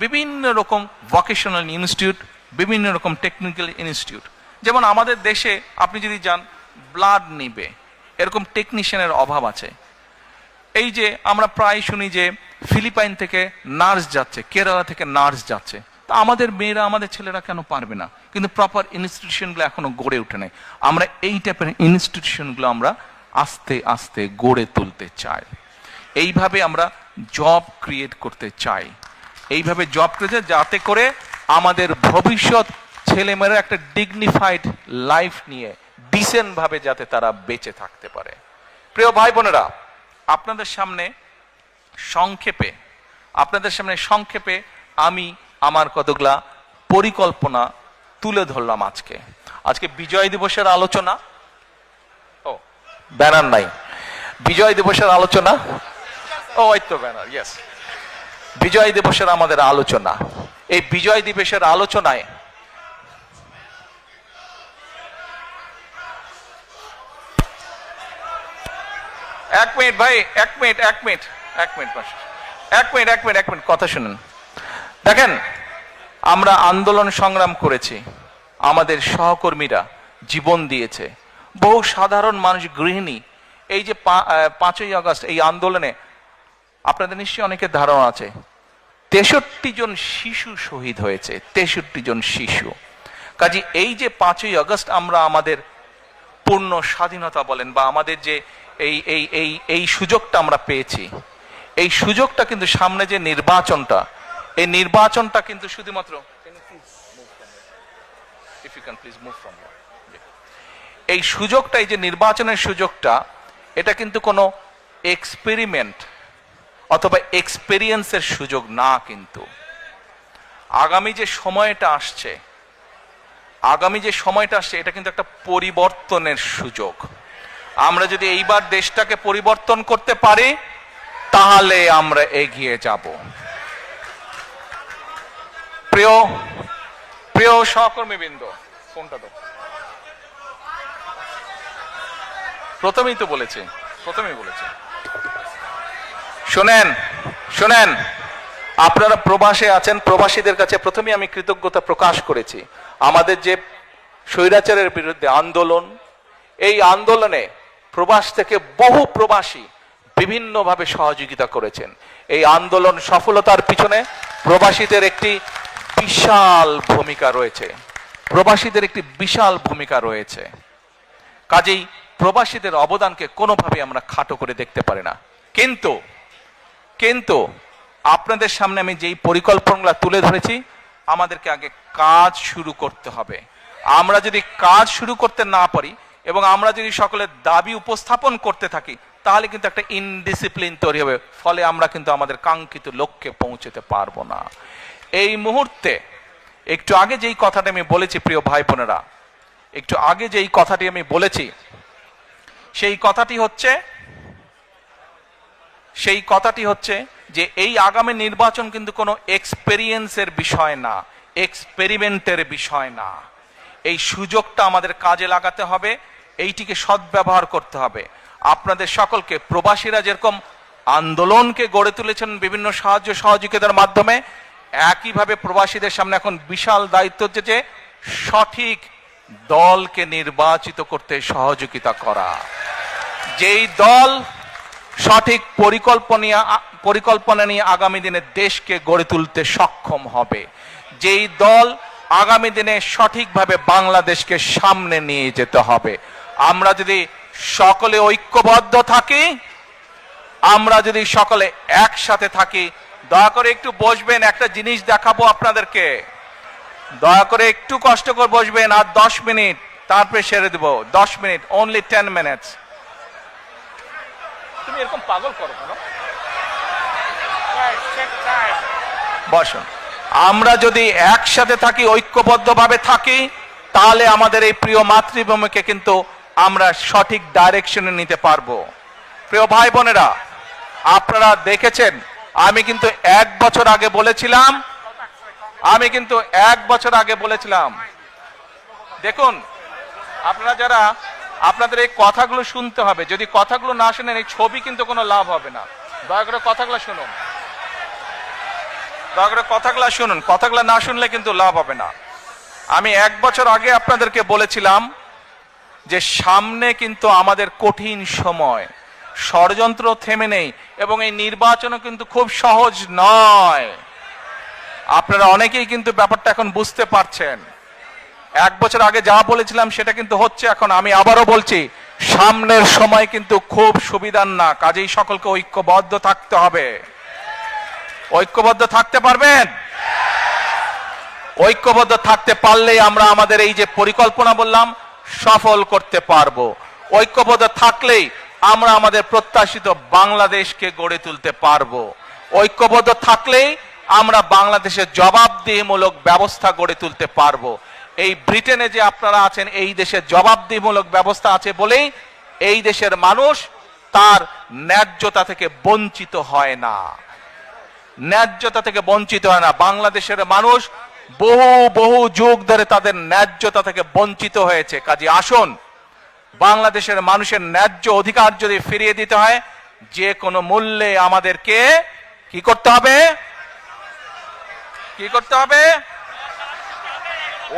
বিভিন্ন রকম ভোকেশনাল ইনস্টিটিউট, বিভিন্ন রকম টেকনিক্যাল ইনস্টিটিউট, যেমন আমাদের দেশে আপনি যদি যান, ব্লাড নিবে এরকম টেকনিশিয়ানের অভাব আছে। এই যে আমরা প্রায় শুনি যে ফিলিপাইন থেকে নার্স যাচ্ছে, কেরালা থেকে নার্স যাচ্ছে, তা আমাদের মেয়েরা, আমাদের ছেলেরা কেন পারবে না? কিন্তু প্রপার ইনস্টিটিউশনগুলো এখনো গড়ে ওঠে নাই। আমরা এই টাইপের ইনস্টিটিউশনগুলো আমরা আস্তে আস্তে গড়ে তুলতে চাই। এইভাবে আমরা জব ক্রিয়েট করতে চাই, এইভাবে জব ক্রিয়েট, যাতে করে আমাদের ভবিষ্যৎ ছেলেমেয়েরা একটা ডিগনিফাইড লাইফ নিয়ে ডিসেন্ট ভাবে যাতে তারা বেঁচে থাকতে পারে। প্রিয় ভাই বোনেরা, আপনাদের সামনে সংক্ষেপে আমি আমার কতগুলা পরিকল্পনা তুলে ধরলাম। আজকে বিজয় দিবসের আলোচনা, ব্যানার নাই, বিজয় দিবসের আলোচনা, ওই তো ব্যানার, ইয়েস, বিজয় দিবসের আমাদের আলোচনা। এই বিজয় দিবসের আলোচনায় এক মিনিট কথা শুনুন। দেখেন, আমরা আন্দোলন সংগ্রাম করেছি, আমাদের সহকর্মীরা জীবন দিয়েছে, বহু সাধারণ মানুষ, গৃহিণী, এই যে 5ই আগস্ট এই আন্দোলনে আপনাদের নিশ্চয়ই অনেকের ধারণা আছে 63 জন শিশু শহীদ হয়েছে, 63 জন শিশু। কাজে এই যে 5ই আগস্ট আমরা আমাদের পূর্ণ স্বাধীনতা বলেন বা আমাদের যে এই এই এই এই সুযোগটা আমরা পেয়েছি, এই সুযোগটা কিন্তু সামনে যে নির্বাচনটা, এই নির্বাচনটা কিন্তু শুধুমাত্র এই সুযোগটা, এই যে নির্বাচনের সুযোগটা, এটা কিন্তু কোনো এক্সপেরিমেন্ট অথবা এক্সপেরিয়েন্সের সুযোগ না। কিন্তু আগামী যে সময়টা আসছে, এটা কিন্তু একটা পরিবর্তনের সুযোগ। আমরা যদি এইবার দেশটাকে পরিবর্তন করতে পারি তাহলে আমরা এগিয়ে যাব। প্রিয় সহকর্মীবৃন্দ, ফোনটা দাও। প্রথমেই বলেছে শোনেন, আপনারা প্রবাসে আছেন, প্রবাসীদের কাছে প্রথমে আমি কৃতজ্ঞতা প্রকাশ করেছি। আমাদের যে স্বৈরাচারের বিরুদ্ধে আন্দোলন, এই আন্দোলনে প্রবাস থেকে বহু প্রবাসী বিভিন্নভাবে সহযোগিতা করেছেন। এই আন্দোলন সফলতার পিছনে প্রবাসীদের একটি বিশাল ভূমিকা রয়েছে। কাজেই প্রবাসীদের অবদানকে কোনোভাবে আমরা খাটো করে দেখতে পারি না। কিন্তু আপনাদের সামনে আমি যেই পরিকল্পনাগুলো তুলে ধরেছি, আমাদেরকে আগে কাজ শুরু করতে হবে। আমরা যদি কাজ শুরু করতে না পারি এবং আমরা যদি সকলের দাবি উপস্থাপন করতে থাকি, তাহলে কিন্তু একটা ইনডিসিপ্লিন তৈরি হবে, ফলে আমরা কিন্তু আমাদের কাঙ্ক্ষিত লক্ষ্যে পৌঁছতে পারবো না। এই মুহূর্তে একটু আগে যেই কথাটি আমি বলেছি, প্রিয় ভাই বোনেরা, সেই কথাটি হচ্ছে যে এই আগামী নির্বাচন কিন্তু কোনো এক্সপেরিয়েন্সের বিষয় না, এক্সপেরিমেন্টের বিষয় না। এই সুযোগটা আমাদের কাজে লাগাতে হবে, এইটিকে সদ্ব্যবহার করতে হবে। আপনাদের সকলকে, প্রবাসীরা যেরকম আন্দোলনকে গড়ে তুলেছেন বিভিন্ন সাহায্য সহযোগিতার মাধ্যমে, একইভাবে প্রবাসীদের সামনে এখন বিশাল দায়িত্ব হচ্ছে যে সঠিক দলকে নির্বাচিত করতে সহযোগিতা করা। যেই দল সঠিক পরিকল্পনা নিয়ে আগামী দিনে দেশকে গড়ে তুলতে সক্ষম হবে, যেই দল আগামী দিনে সঠিকভাবে বাংলাদেশকে সামনে নিয়ে যেতে হবে। আমরা যদি সকলে ঐক্যবদ্ধ থাকি, আমরা যদি সকলে একসাথে থাকি, দয়া করে একটু বসবেন, একটা জিনিস দেখাবো আপনাদেরকে। দয়া করে একটু কষ্ট করে বসবেন, আর 10 মিনিট, তারপরে সেরে দেব। 10 মিনিট, অনলি 10 মিনিটস। তুমি এরকম পাগল করো কেন? বসুন। আমরা যদি একসাথে থাকি, ঐক্যবদ্ধভাবে থাকি, তাহলে আমাদের এই প্রিয় মাতৃভূমিকে কিন্তু আমরা সঠিক ডাইরেকশনে নিতে পারবো। প্রিয় ভাই বোনেরা, আপনারা দেখেছেন, আমি কিন্তু 1 বছর আগে বলেছিলাম, দেখুন আপনারা আপনাদের এই কথাগুলো শুনতে হবে। যদি কথাগুলো না শুনেন, এই ছবি কিন্তু কোনো লাভ হবে না। দয়া করে কথাগুলো শুনুন, কথাগুলো না শুনলে কিন্তু লাভ হবে না। আমি 1 বছর আগে আপনাদেরকে বলেছিলাম যে সামনে কিন্তু আমাদের কঠিন সময়, ষড়যন্ত্র থেমে নেই এবং এই নির্বাচনও কিন্তু খুব সহজ নয়। আপনারা অনেকেই কিন্তু ব্যাপারটা এখন বুঝতে পারছেন। 1 বছর আগে যা বলেছিলাম সেটা কিন্তু হচ্ছে এখন। আমি আবারও বলছি, সামনের সময় কিন্তু খুব সুবিধার না। কাজেই সকলকে ঐক্যবদ্ধ থাকতে হবে। ঐক্যবদ্ধ থাকতে পারবেন? ঐক্যবদ্ধ থাকতে পারলেই আমরা আমাদের এই যে পরিকল্পনা বললাম সফল করতে পারবো। ঐক্যবদ্ধ থাকলেই আমরা আমাদের প্রত্যাশিত বাংলাদেশকে গড়ে তুলতে পারবো। ঐক্যবদ্ধ থাকলেই আমরা বাংলাদেশের জবাবদিহিমূলক ব্যবস্থা গড়ে তুলতে পারবো। এই ব্রিটেনে যে আপনারা আছেন, এই দেশের জবাবদিহিমূলক ব্যবস্থা আছে বলেই এই দেশের মানুষ তার ন্যায্যতা থেকে বঞ্চিত হয় না। বাংলাদেশের মানুষ বহু যুগ ধরে তাদের ন্যায্যতা থেকে বঞ্চিত হয়েছে। কাজে আসুন, বাংলাদেশের মানুষের ন্যায্য অধিকার যদি ফিরিয়ে দিতে হয়, যে কোনো মূল্যে আমাদেরকে কি করতে হবে?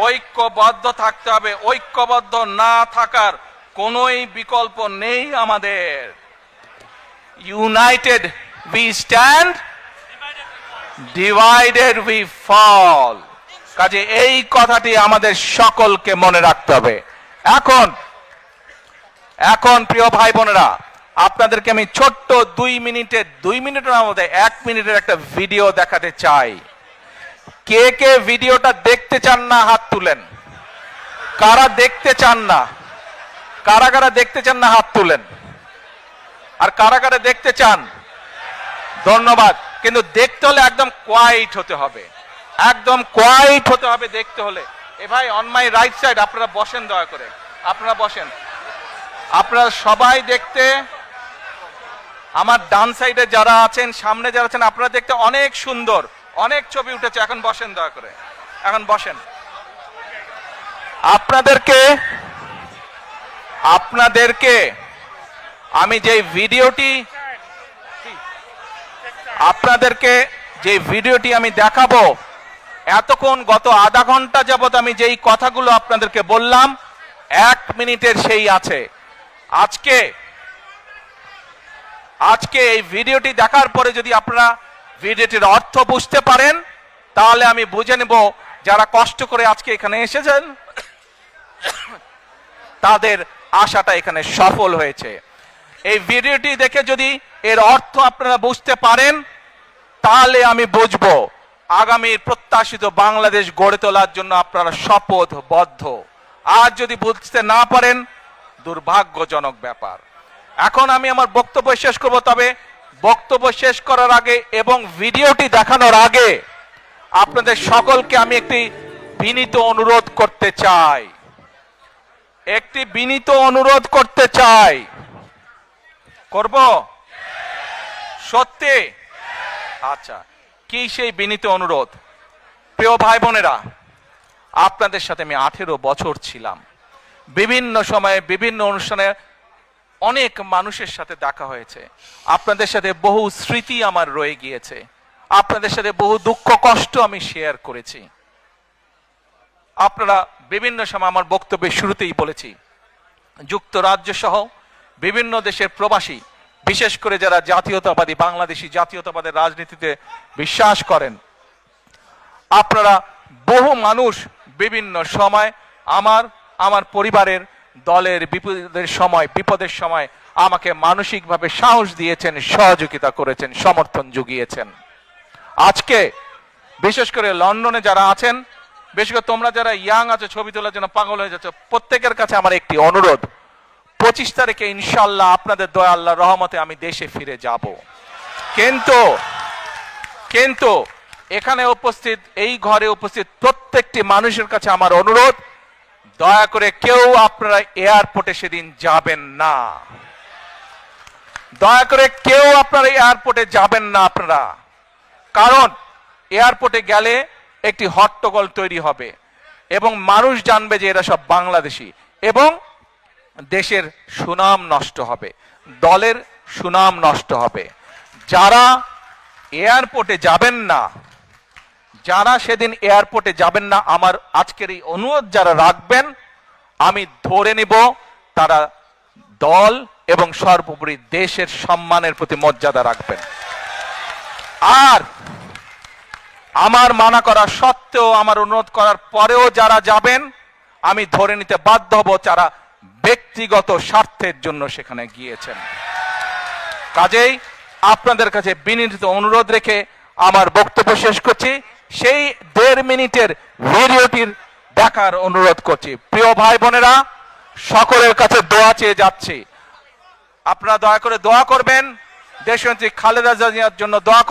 ঐক্যবদ্ধ থাকতে হবে। ঐক্যবদ্ধ না থাকার কোনোই বিকল্প নেই আমাদের। United we stand, divided we fall. কাজে এই কথাটি আমাদের সকলকে মনে রাখতে হবে। এখন প্রিয় ভাই বোনেরা, আপনাদেরকে আমি ছোট্ট 2 মিনিটের মধ্যে 1 মিনিটের একটা ভিডিও দেখাতে চাই। কে কে ভিডিওটা দেখতে চান না হাত তুলেন। কারা দেখতে চান না, কারা দেখতে চান না হাত তুলেন। আর কারা দেখতে চান, ধন্যবাদ। কিন্তু দেখতে হলে একদম কোয়াইট হতে হবে, একদম কোয়াইট হতে হবে দেখতে হলে। এ ভাই অন মাই রাইট সাইড, আপনারা বসেন, দয়া করে আপনারা বসেন। আপনারা সবাই দেখতে, আমার ডান সাইডে যারা আছেন, সামনে যারা আছেন, আপনারা দেখতে অনেক সুন্দর, অনেক ছবি উঠেছে। এখন বসেন, দয়া করে এখন বসেন। আপনাদেরকে আমি যে ভিডিওটি আমি দেখাবো, এতক্ষণ গত আধা ঘন্টা যাবত আমি যেই কথাগুলো আপনাদেরকে বললাম, 1 মিনিটের সেই আছে। আজকে এই ভিডিওটি দেখার পরে যদি আপনারা ভিডিওটির অর্থ বুঝতে পারেন, তাহলে আমি বুঝে নেব যারা কষ্ট করে আজকে এখানে এসেছেন তাদের আশাটা এখানে সফল হয়েছে। এই ভিডিওটি দেখে যদি এর অর্থ আপনারা বুঝতে পারেন, তাহলে আমি বুঝবো আগামীর প্রত্যাশিত বাংলাদেশ গড়ে তোলার জন্য আপনারা শপথবদ্ধ। আর যদি বুঝতে না পারেন, দুর্ভাগ্যজনক ব্যাপার। এখন আমি আমার বক্তব্য শেষ করব, তবে বক্তব্য শেষ করার আগে এবং ভিডিওটি দেখানোর আগে আপনাদের সকলকে আমি একটি বিনীত অনুরোধ করতে চাই, করব সত্যি? আচ্ছা, কি সেই বিনীত অনুরোধ? প্রিয় ভাই বোনেরা, আপনাদের সাথে আমি 18 বছর ছিলাম। বিভিন্ন সময়ে বিভিন্ন অনুষ্ঠানে অনেক মানুষের সাথে দেখা হয়েছে। আপনাদের সাথে বহু স্মৃতি আমার রয়ে গিয়েছে। আপনাদের সাথে বহু দুঃখ কষ্ট আমি শেয়ার করেছি। আপনারা বিভিন্ন সময়, আমার বক্তব্যের শুরুতেই বলেছি, যুক্তরাজ্য সহ বিভিন্ন দেশের প্রবাসী, বিশেষ করে যারা জাতীয়তাবাদী, বাংলাদেশি জাতীয়তাবাদের রাজনীতিতে বিশ্বাস করেন, আপনারা বহু মানুষ বিভিন্ন সময় আমার পরিবারের, দলের বিপদের সময় আমাকে মানসিকভাবে সাহস দিয়েছেন, সহযোগিতা করেছেন, সমর্থন জুগিয়েছেন। আজকে বিশেষ করে লন্ডনে যারা আছেন, বিশেষ করে তোমরা যারা ইয়াং আছো, ছবি তোলার জন্য পাগল হয়ে যাচ্ছ, প্রত্যেকের কাছে আমার একটি অনুরোধ, 25 তারিখে ইনশাআল্লাহ আপনাদের দয়া, আল্লাহর রহমতে আমি দেশে ফিরে যাব। কিন্তু এখানে উপস্থিত, এই ঘরে উপস্থিত প্রত্যেকটি মানুষের কাছে আমার অনুরোধ, দয়া করে কেউ আপনারা এয়ারপোর্টে সেদিন যাবেন না। দয়া করে কেউ আপনারা এয়ারপোর্টে যাবেন না আপনারা। কারণ এয়ারপোর্টে গেলে একটি হট্টগোল তৈরি হবে এবং মানুষ জানবে যে এরা সব বাংলাদেশি, এবং দেশের সুনাম নষ্ট হবে, দলের সুনাম নষ্ট হবে। যারা এয়ারপোর্টে যাবেন না, যারা সেদিন এয়ারপোর্টে যাবেন না, আমার আজকের এই অনুরোধ যারা রাখবেন, আমি ধরে নিব তারা দল এবং সর্বোপরি দেশের সম্মানের প্রতি মর্যাদা রাখবেন। আর আমার মানা করা সত্ত্বেও, আমার অনুরোধ করার পরেও যারা যাবেন, আমি ধরে নিতে বাধ্য হব যারা ব্যক্তিগত স্বার্থের জন্য সেখানে গিয়েছেন। কাজেই আপনাদের কাছে বিনীত অনুরোধ রেখে আমার বক্তব্য শেষ করছি। সেই 1.5 মিনিটের ভিডিওটির দেখার অনুরোধ করছি। প্রিয় ভাই বোনেরা, সকলের কাছে দোয়া চেয়ে যাচ্ছি, আপনারা দয়া করে দোয়া করবেন, দেশনেত্রী খালেদা জিয়ার জন্য দোয়া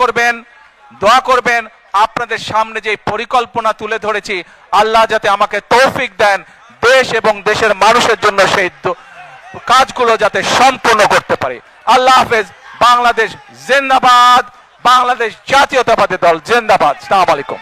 করবেন। আপনাদের সামনে যে পরিকল্পনা তুলে ধরেছি, আল্লাহ যাতে আমাকে তৌফিক দেন দেশ এবং দেশের মানুষের জন্য সেই কাজগুলো যাতে সম্পূর্ণ করতে পারি। আল্লাহ হাফেজ। বাংলাদেশ জিন্দাবাদ। বাংলাদেশ জাতীয়তাবাদী দল জিন্দাবাদ। আসসালামু আলাইকুম।